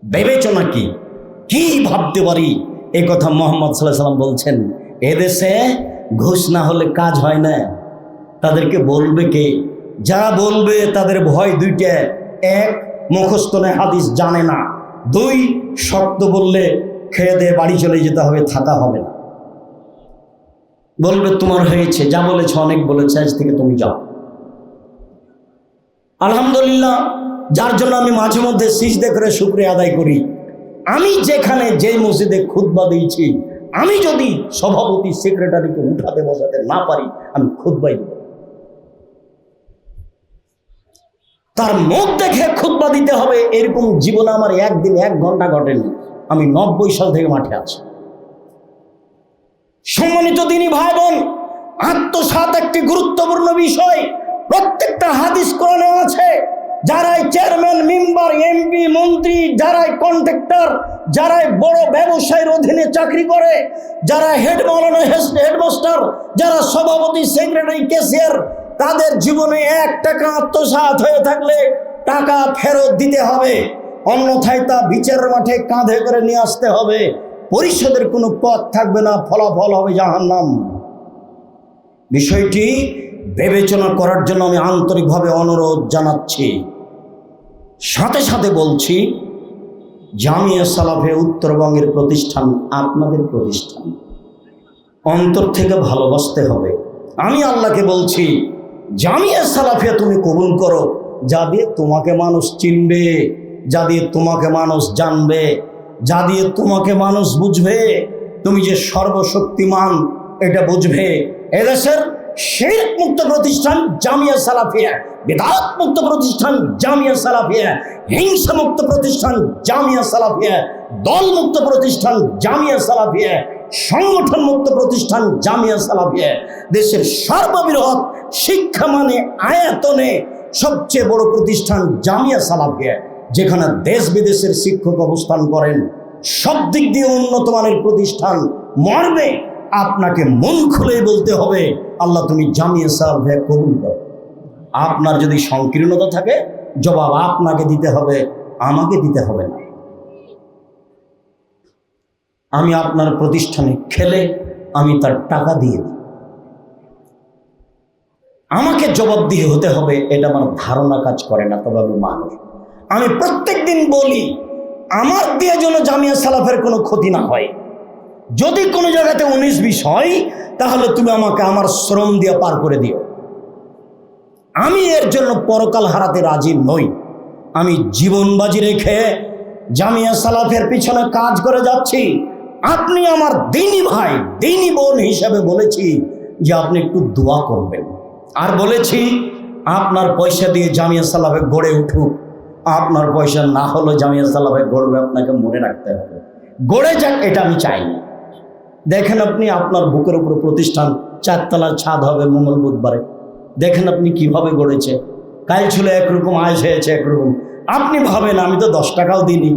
বিবেচনা কি, কি ভাবতে পারি? এই কথা মুহাম্মদ সাল্লাল্লাহু আলাইহি ওয়াসাল্লাম বলছেন। এদেশে ঘুষ না হলে কাজ হয় না। তাদেরকে বলবে কে? যারা বলবে তাদের ভয় দুইটা, এক, মুখস্থ নয়, হাদিস জানে না, দুই, শক্ত বললে খেয়ে দিয়ে বাড়ি চলে যেতে হবে, থাকা হবে না। বলবে তোমার হয়েছে, যা বলেছে অনেক বলেছে, আজ থেকে তুমি যাও। আলহামদুলিল্লাহ, যার জন্য আমি মাঝে মধ্যে সিজদা করে শুকরিয়া আদায় করি। আমি যেখানে যে মসজিদে খুতবা দিয়েছি, আমি যদি সভাপতি সেক্রেটারিকে উঠাতে বসাতে না পারি, আমি খুতবাই দেব। তার মুখ দেখে খুতবা দিতে হবে, এরকম জীবনে আমার একদিন 1 ঘন্টা ঘটেনি। আমি 90 সাল থেকে মাঠে আছি। সম্মানিত দিনী ভাই বোন, আত্মসাৎ একটি গুরুত্বপূর্ণ বিষয়। প্রত্যেকটা হাদিস কোরআনে আছে। যারাই চেয়ারম্যান, মেম্বার, এমপি, মন্ত্রী, যারাই কন্ট্রাক্টর, যারাই বড় ব্যবসায়ীর অধীনে চাকরি করে, যারা হেড মাওলানা, হেডমাস্টার, যারা সভাপতি, সেক্রেটারি, ক্যাশিয়ার, তাদের জীবনে 1 টাকা আত্মসাৎ হয়ে থাকলে টাকা ফেরত দিতে হবে, অন্যথায় তা বিচারের মাঠে কাঁধে করে নিয়ে আসতে হবে। পরিশোধের কোনো পথ থাকবে না, ফলাফল হবে জাহান্নাম। বিষয়টি বিবেচনা করার জন্য আমি আন্তরিকভাবে অনুরোধ জানাচ্ছি। সাথে সাথে বলছি, জামিয়া সালাফে উত্তরবঙ্গের প্রতিষ্ঠান আপনাদের প্রতিষ্ঠান। অন্তর থেকে ভালোবাসতে হবে। আমি আল্লাহকে বলছি, জামিয়া সালাফিয়া তুমি কবুল করো, যা দিয়ে তোমাকে মানুষ চিনবে, যা দিয়ে তোমাকে মানুষ জানবে, যা দিয়ে তোমাকে মানুষ বুঝবে তুমি যে সর্বশক্তিমান, এটা বুঝবে। এদেশের শিরক মুক্ত প্রতিষ্ঠান জামিয়া সালাফিয়া, বিদআত মুক্ত প্রতিষ্ঠান জামিয়া সালাফিয়া, হিংসা মুক্ত প্রতিষ্ঠান জামিয়া সালাফিয়া, দল মুক্ত প্রতিষ্ঠান জামিয়া সালাফিয়া, সংগঠন মুক্ত প্রতিষ্ঠান জামিয়া সালাফিয়া। দেশের সর্ববৃহৎ শিক্ষা মানে আয়তনে সবচেয়ে বড় প্রতিষ্ঠান জামিয়া সালাফিয়া, যেখানে দেশ বিদেশের শিক্ষক অবস্থান করেন। সব দিক দিয়ে উন্নত মানের প্রতিষ্ঠান। মর্মে আপনাকে মন খুলে বলতে হবে, আল্লাহ তুমি জামিয়া সালাফিয়া কবুল করো। আপনার যদি সংকীর্ণতা থাকে, জবাব আপনাকে দিতে হবে, আমাকে দিতে হবে না। আমি আপনার প্রতিষ্ঠানে খেলে আমি তার টাকা দিয়ে দিই, আমাকে জবাবদিহি হতে হবে, এটা আমার ধারণা কাজ করে না। তবে আমি মানুষ, আমি প্রত্যেক দিন বলি, আমার দিয়ে যেন জামিয়া সালাফের কোনো ক্ষতি না হয়। যদি কোনো জায়গাতে 19-20 হয়, তাহলে তুমি আমাকে আমার শ্রম দিয়ে পার করে দিও। আমি এর জন্য পরকাল হারাতে রাজি নই। আমি জীবন বাজি রেখে জামিয়া সালাফের পিছনে কাজ করে যাচ্ছি। আপনি আমার দ্বীনি ভাই, দ্বীনি বোন হিসাবে বলেছি যে আপনি একটু দোয়া করবেন। আর বলেছি আপনার পয়সা দিয়ে জামিয়া সালাফে গড়ে উঠুক, আপনার পয়সা না হলো জামিয়া সালাফে গড়বে, আপনাকে মনে রাখতে হবে। গড়ে যাক, এটা আমি চাইনি। দেখেন আপনি, আপনার বুকের উপরে প্রতিষ্ঠান, 4 তলার ছাদ হবে মঙ্গল বুধবারে। দেখেন আপনি কিভাবে গড়েছে। কাল ছিল একরকম, আজ হয়েছে একরকম। আপনি ভাবেন আমি তো 10 টাকাও দিইনি,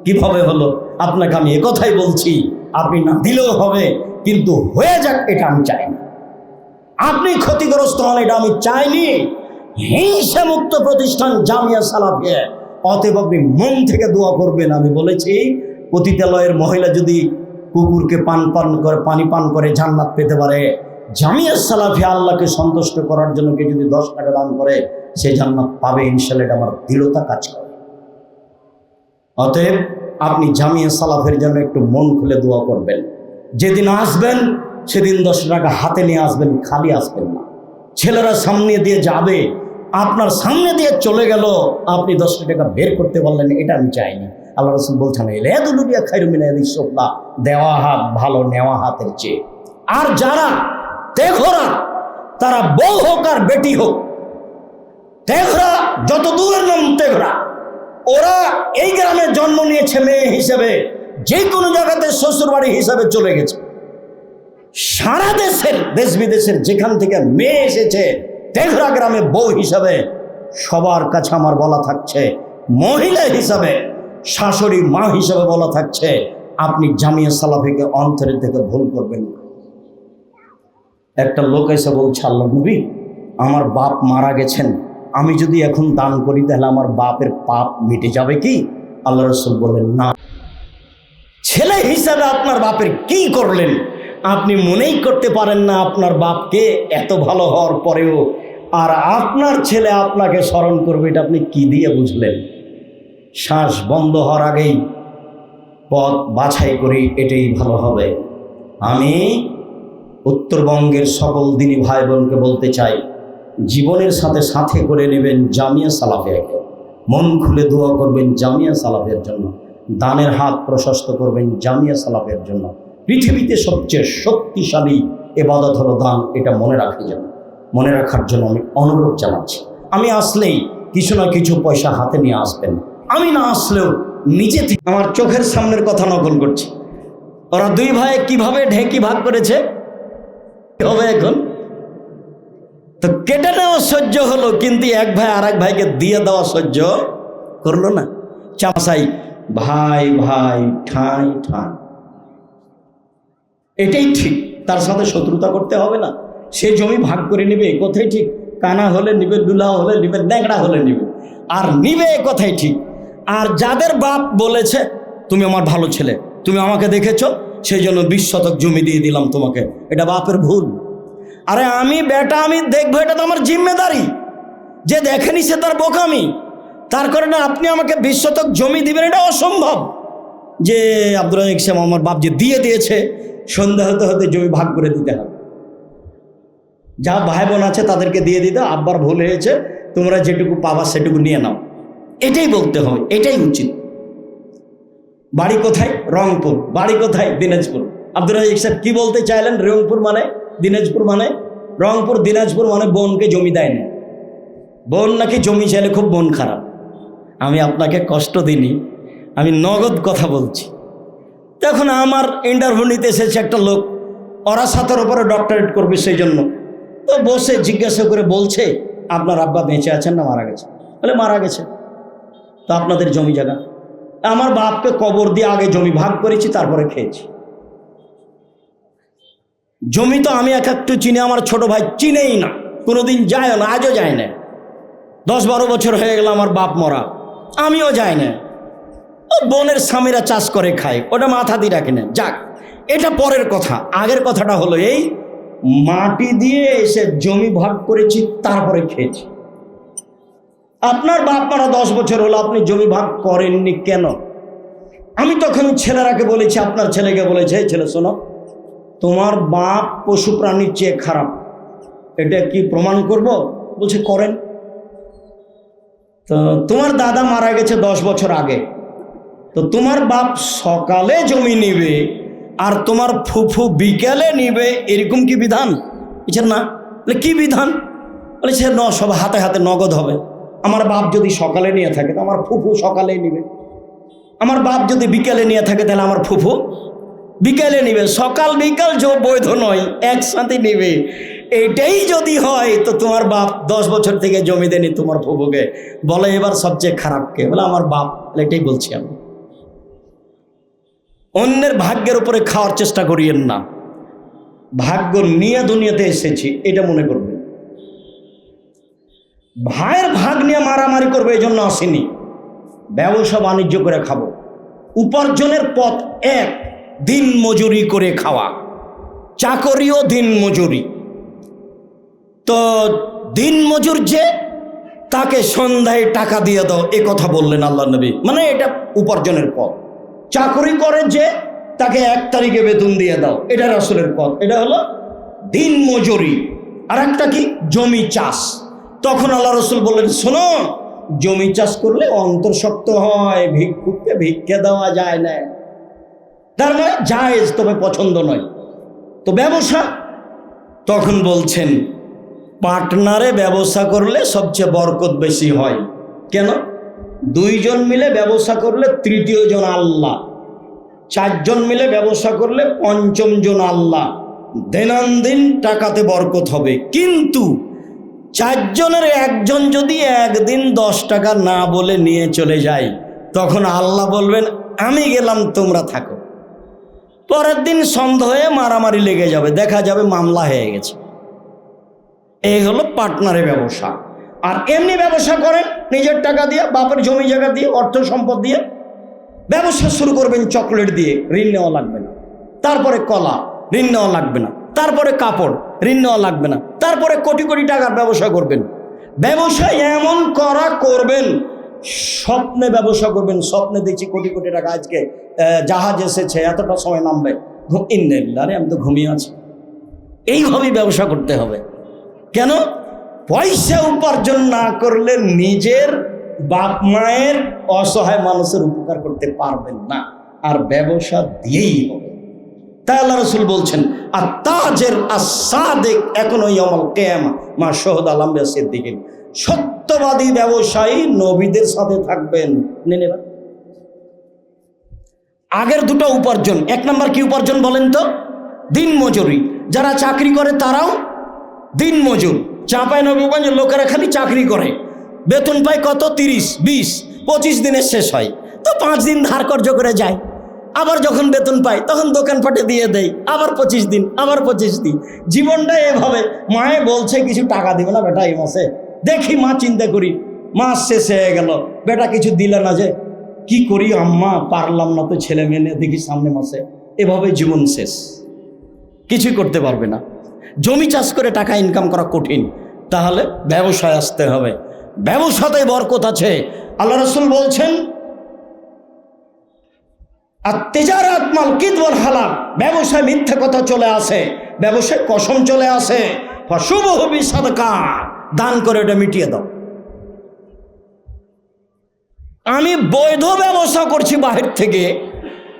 কিভাবে হলো? আপনাকে আমি একথাই বলছি, আপনি না দিলেও হবে, কিন্তু হয়ে যাক, এটা আমি চাইনি। আপনি ক্ষতিগ্রস্ত হন, এটা আমি চাইনি। হিংসা মুক্ত প্রতিষ্ঠান জামিয়া সালাফিয়া। অতএব আপনি মন থেকে দোয়া করবেন। আমি বলেছি, পতিতালয়ের মহিলা যদি কুকুরকে পানি পান করে জান্নাত পেতে পারে, জামিয়া সালাফিয়া আল্লাহকে সন্তুষ্ট করার জন্য কে যদি 10 টাকা দান করে, সে জান্নাত পাবে ইনশাআল্লাহ। এটা আমার দৃঢ়তা কাজ করে। অতএব আপনি জামিয়া সালাফের জন্য একটু মন খুলে দোয়া করবেন। যেদিন আসবেন সেদিন 10 টাকা হাতে নিয়ে আসবেন, খালি আসবেন না। ছেলেরা সামনে দিয়ে যাবে, আপনার সামনে দিয়ে চলে গেল, আপনি 10 টাকা বের করতে পারলেন, এটা আমি চাইনি। আল্লাহ রাসূল বলছেন ইলাদুলুবিয়া খায়রুম মিন ইয়াদিস-সুফলা, দেওয়া হাত ভালো নেওয়া হাতের চেয়ে। আর যারা তেঘরা, তারা বউ হোক আর বেটি হোক, তেঘরা যত দূরের নাম তেঘরা, ওরা এই গ্রামে জন্ম নিয়েছে মেয়ে হিসেবে, যে কোনো জায়গাতে শ্বশুর বাড়ি হিসাবে চলে গেছে। সারা দেশের দেশ বিদেশের যেখান থেকে মেয়ে এসেছে তেঘরা গ্রামে বউ হিসাবে, সবার কাছে আমার বলা থাকছে, মহিলা হিসাবে, শাশুড়ি মা হিসাবে বলা থাকছে, আপনি জামিয়া সালাফিকে অন্তরের থেকে ভুল করবেন না। একটা লোক এসে বলছে, আল্লাহ নবী, আমার বাপ মারা গেছেন, আমি যদি এখন দান করি তাহলে আমার বাপের পাপ মিটে যাবে কি? আল্লাহ রাসূল বললেন, না। ছেলে হিসাবে আপনার বাপের কি করলেন? আপনি মনেই করতে পারেন না আপনার বাপকে এত ভালো হওয়ার পরেও, আর আপনার ছেলে আপনাকে স্মরণ করবে, এটা আপনি কি দিয়ে বুঝলেন? শ্বাস বন্ধ হওয়ার আগেই পথ বাছাই করি, এটাই ভালো হবে। আমি উত্তরবঙ্গের সকল দিনী ভাই বোনকে বলতে চাই, জীবনের সাথে সাথে করে নেবেন জামিয়া সালাফিয়াকে, মন খুলে দোয়া করবেন জামিয়া সালাফিয়ার জন্য, দানের হাত প্রশস্ত করবেন জামিয়া সালাফিয়ার জন্য। পৃথিবীতে সবচেয়ে শক্তিশালী ইবাদত হলো দান, এটা মনে রাখার জন্য আমি অনুরোধ জানাচ্ছি। আমি আসলেই কিছু না কিছু পয়সা হাতে নিয়ে আসবেন, আমি না আসলেও নিজে থেকে আমার চোখের সামনের কথা নকল করছি। ওরা দুই ভাই কিভাবে ঢেকি ভাগ করেছে হবে এখন, তো কেটে নেওয়া সহ্য হলো, কিন্তু এক ভাই আর এক ভাইকে দিয়ে দেওয়া সহ্য করলো না। চাষাই ভাই ভাই ঠাঁই ঠাঁই, এটাই ঠিক। তার সাথে শত্রুতা করতে হবে না, সে জমি ভাগ করে নিবে, এ কথাই ঠিক। কানা হলে নিবে, দুলা হলে নিবে, ন্যাংড়া হলে নিবে, আর নিবে, এ কথাই ঠিক। আর যাদের বাপ বলেছে তুমি আমার ভালো ছেলে, তুমি আমাকে দেখেছো, সেই জন্য 20 শতক জমি দিয়ে দিলাম তোমাকে, এটা বাপের ভুল। আরে আমি বেটা, আমি দেখবো, এটা তো আমার জিম্মেদারি। যে দেখেনি সে তার বোকামি। তার কারণে আপনি আমাকে 20 শতক জমি দিবেন, এটা অসম্ভব। যে আব্দুল রাজ্জাক সাহেব আমার বাপ যে দিয়ে দিয়েছে, সন্ধ্যা হতে হতে জমি ভাগ করে দিতে হবে। যা ভাই বোন আছে তাদেরকে দিয়ে দিতে, আব্বার ভুল হয়েছে, তোমরা যেটুকু পাবা সেটুকু নিয়ে নাও, এটাই বলতে হবে, এটাই উচিত। বাড়ি কোথায়? রংপুর। বাড়ি কোথায়? দিনাজপুর। আব্দুল রাজ্জাক সাহেব কি বলতে চাইলেন? রংপুর মানে দিনাজপুর মানে রংপুর, দিনাজপুর মানে বোনকে জমি দেয় না। বোন নাকি জমি চাইলে খুব মন খারাপ। আমি আপনাকে কষ্ট দিইনি, আমি নগদ কথা বলছি। তখন আমার ইন্টারভিউ নিতে এসেছে একটা লোক, ওরা 7-এর উপরে ডক্টরেট করবে, সেই জন্য তো বসে জিজ্ঞাসা করে বলছে, আপনার আব্বা বেঁচে আছেন না মারা গেছে? বলে মারা গেছে। তো আপনাদের জমি জায়গা? আমার বাপকে কবর দিয়ে আগে জমি ভাগ করেছি, তারপরে খেয়েছি। জমি তো আমি একটু চিনি, আমার ছোট ভাই চিনেই না, কোনোদিন যায় না, আজও যায় না। 10-12 বছর হয়ে গেল আমার বাপ মরা, আমিও যাই না। ও বোনের স্বামীরা চাষ করে খায়, ওটা মাথা দিয়ে রাখে না। যাক, এটা পরের কথা। আগের কথাটা হলো এই, মাটি দিয়ে এসে জমি ভাগ করেছি, তারপরে খেয়েছি। আপনার বাপ মারা 10 বছর হলো, আপনি জমি ভাগ করেননি কেন? আমি তখন ছেলেরাকে বলেছি, আপনার ছেলেকে বলেছে, এই ছেলে শোনো, তোমার বাপ পশু প্রাণীর চেয়ে খারাপ, এটা কি প্রমাণ করব? বলছে করেন। তো তোমার দাদা মারা গেছে 10 বছর আগে, তো তোমার বাপ সকালে জমি নিবে আর তোমার ফুফু বিকেলে নিবে, এরকম কি বিধান? বলছে না। বলে কি বিধান? বলে সে সব হাতে হাতে নগদ হবে। আমার বাপ যদি সকালে নিয়ে থাকে তো আমার ফুফু সকালেই নিবে, আমার বাপ যদি বিকেলে নিয়ে থাকে তাহলে আমার ফুফু বিকেলে নিবে। সকাল বিকাল যে বৈধ নয়, একসাথে নিবে। এটাই যদি হয় তো তোমার বাপ 10 বছর থেকে জমি দেনি তোমার ফুফুকে। বলে এবার সবচেয়ে খারাপ কে? বলে আমার বাপ। এটাই বলছি আমি। অন্যের ভাগ্যের উপরে খাওয়ার চেষ্টা করিয়েন না। ভাগ্য নিয়ে দুনিয়াতে এসেছি, এটা মনে করবেন। ভাইয়ের ভাগ নিয়ে মারামারি করবে এই জন্য আসেনি। ব্যবসা বাণিজ্য করে খাবো, উপার্জনের পথ এক, দিন মজুরি করে খাওয়া, চাকরিও দিন মজুরি। তো দিন মজুর যে, তাকে সন্ধ্যায় টাকা দিয়ে দাও, এ কথা বললেন আল্লাহ নবী। মানে এটা উপার্জনের পথ। চাকরি করে যে, তাকে 1 তারিখে বেতন দিয়ে দাও, এটা রাসূলের পথ। এটা হলো দিন মজুরি। আর একটা কি জমি চাষ। তখন আল্লাহ রসুল বললেন, শোনো, জমি চাষ করলে অন্তর শক্ত হয়, ভিক্ষুককে ভিক্ষা দেওয়া যায় না। তার মানে জায়েজ, তবে পছন্দ নয়। তো ব্যবসা, তখন বলছেন পার্টনারে ব্যবসা করলে সবচেয়ে বরকত বেশি হয়। কেন? দুইজন মিলে ব্যবসা করলে তৃতীয় জন আল্লাহ, চারজন মিলে ব্যবসা করলে পঞ্চম জন আল্লাহ। দৈনন্দিন টাকাতে বরকত হবে। কিন্তু চারজনের একজন যদি একদিন 10 টাকা না বলে নিয়ে চলে যায়, তখন আল্লাহ বলবেন আমি গেলাম, তোমরা থাকো। পরের দিন সন্ধ্যা হয়ে মারামারি লেগে যাবে, দেখা যাবে মামলা হয়ে গেছে। এই হলো পার্টনারে ব্যবসা। আর এমনি ব্যবসা করেন নিজের টাকা দিয়ে, বাপের জমি জায়গা দিয়ে, অর্থ সম্পদ দিয়ে ব্যবসা শুরু করবেন। চকলেট দিয়ে ঋণ নেওয়া লাগবে না, তারপরে কলা ঋণ নেওয়া লাগবে না, তারপরে কাপড় ঋণ নেওয়া লাগবে না, তারপরে কোটি কোটি টাকার ব্যবসা করবেন। ব্যবসা এমন করা করবেন, স্বপ্নে ব্যবসা করবেন। স্বপ্নে দেখছি কোটি কোটি টাকা, আজকে জাহাজ এসেছে, এতটা সময় নামবে, আরে আমি তো ঘুমিয়ে আছি। এইভাবেই ব্যবসা করতে হবে। কেন? পয়সা উপার্জন না করলে নিজের বাপ মায়ের অসহায় মানুষের উপকার করতে পারবেন না, আর ব্যবসা দিয়েই হবে। তাই আল্লাহ রসুল বলছেন, আর তাজের আসাদেক এখনো ইয়াউমুল কিয়ামা মা শাহাদা আল-আম্বিয়া সিদ্দিকিন, সত্যবাদী ব্যবসায়ী নবীদের সাথে থাকবেন। নেবা আগের দুটো উপার্জন। 1 নম্বর কি উপার্জন বলেন তো? দিন মজুরি। যারা চাকরি করে তারাও দিন মজুর। চাঁপাইনবাবগঞ্জের লোকেরা খালি চাকরি করে, বেতন পায় কত? 30, 20, 25 দিনে শেষ হয়। তো 5 দিন ধার কর্য করে যায়, আবার যখন বেতন পায় তখন দোকানপাটে দিয়ে দেয়, আবার 25 দিন, আবার 25 দিন। জীবনটা এভাবে। মায়ে বলছে কিছু টাকা দিবে না বেটা এই মাসে, দেখি মা চিন্তা করি, মাস শেষ হয়ে গেল, বেটা কিছু দিলে না, যে কি করি আম্মা, পারলাম না তো, ছেলে মেয়ে দেখি সামনে মাসে। এভাবে জীবন শেষ, কিছুই করতে পারবে না। জমি চাষ করে টাকা ইনকাম করা কঠিন, তাহলে ব্যবসায় আসতে হবে। ব্যবসাতে বরকত আছে। আল্লাহ রসুল বলছেন, আর তেজারাত মাল কিদওয়াল হালাল, ব্যবসায় মিথ্যা কথা চলে আসে, ব্যবসায় কসম চলে আসে। ফাশুবহু বিসাদকা, দান করে ওটা মিটিয়ে দাও। আমি বৈধ ব্যবসা করছি বাহির থেকে,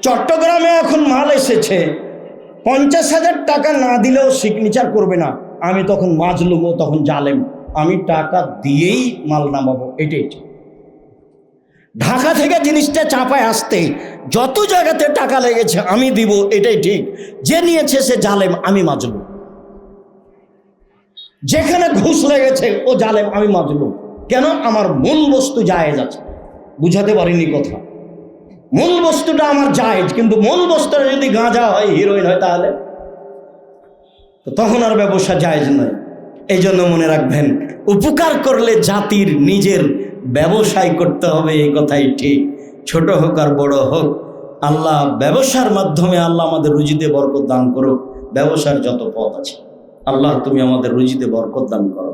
চট্টগ্রামে এখন মাল এসেছে, 50,000 টাকা না দিলেও সিগনেচার করবে না, আমি তখন মাজলুম, ও তখন জালেম। আমি টাকা দিয়েই মাল নামাবো, এটাই ঠিক। ঢাকা থেকে জিনিসটা চাপায় আসতে যত জায়গাতে টাকা লেগেছে আমি দিব, এটাই ঠিক। যে নিয়েছে সে জালেম, আমি মাজলুম। যেখানে ঘুষ লেগেছে ও জালেম, আমি মাজলুম। কেন? আমার মূল বস্তু জায়েজ আছে। বুঝাতে পারিনি কথা। মূল বস্তুটা আমার জায়েজ, কিন্তু মূল বস্তুটা যদি গাঁজা হয়, হিরোইন হয়, তাহলে তো তখন আর ব্যবসা জায়েজ নয়। এই জন্য মনে রাখবেন, উপকার করলে জাতির নিজের ব্যবসায় করতে হবে, এই কথাই ঠিক। ছোট হোক আর বড় হোক, আল্লাহ ব্যবসার মাধ্যমে আল্লাহ আমাদের রুজিতে বরকত দান করুক। ব্যবসার যত পথ আছে, আল্লাহ তুমি আমাদের রুজিতে বরকত দান করো।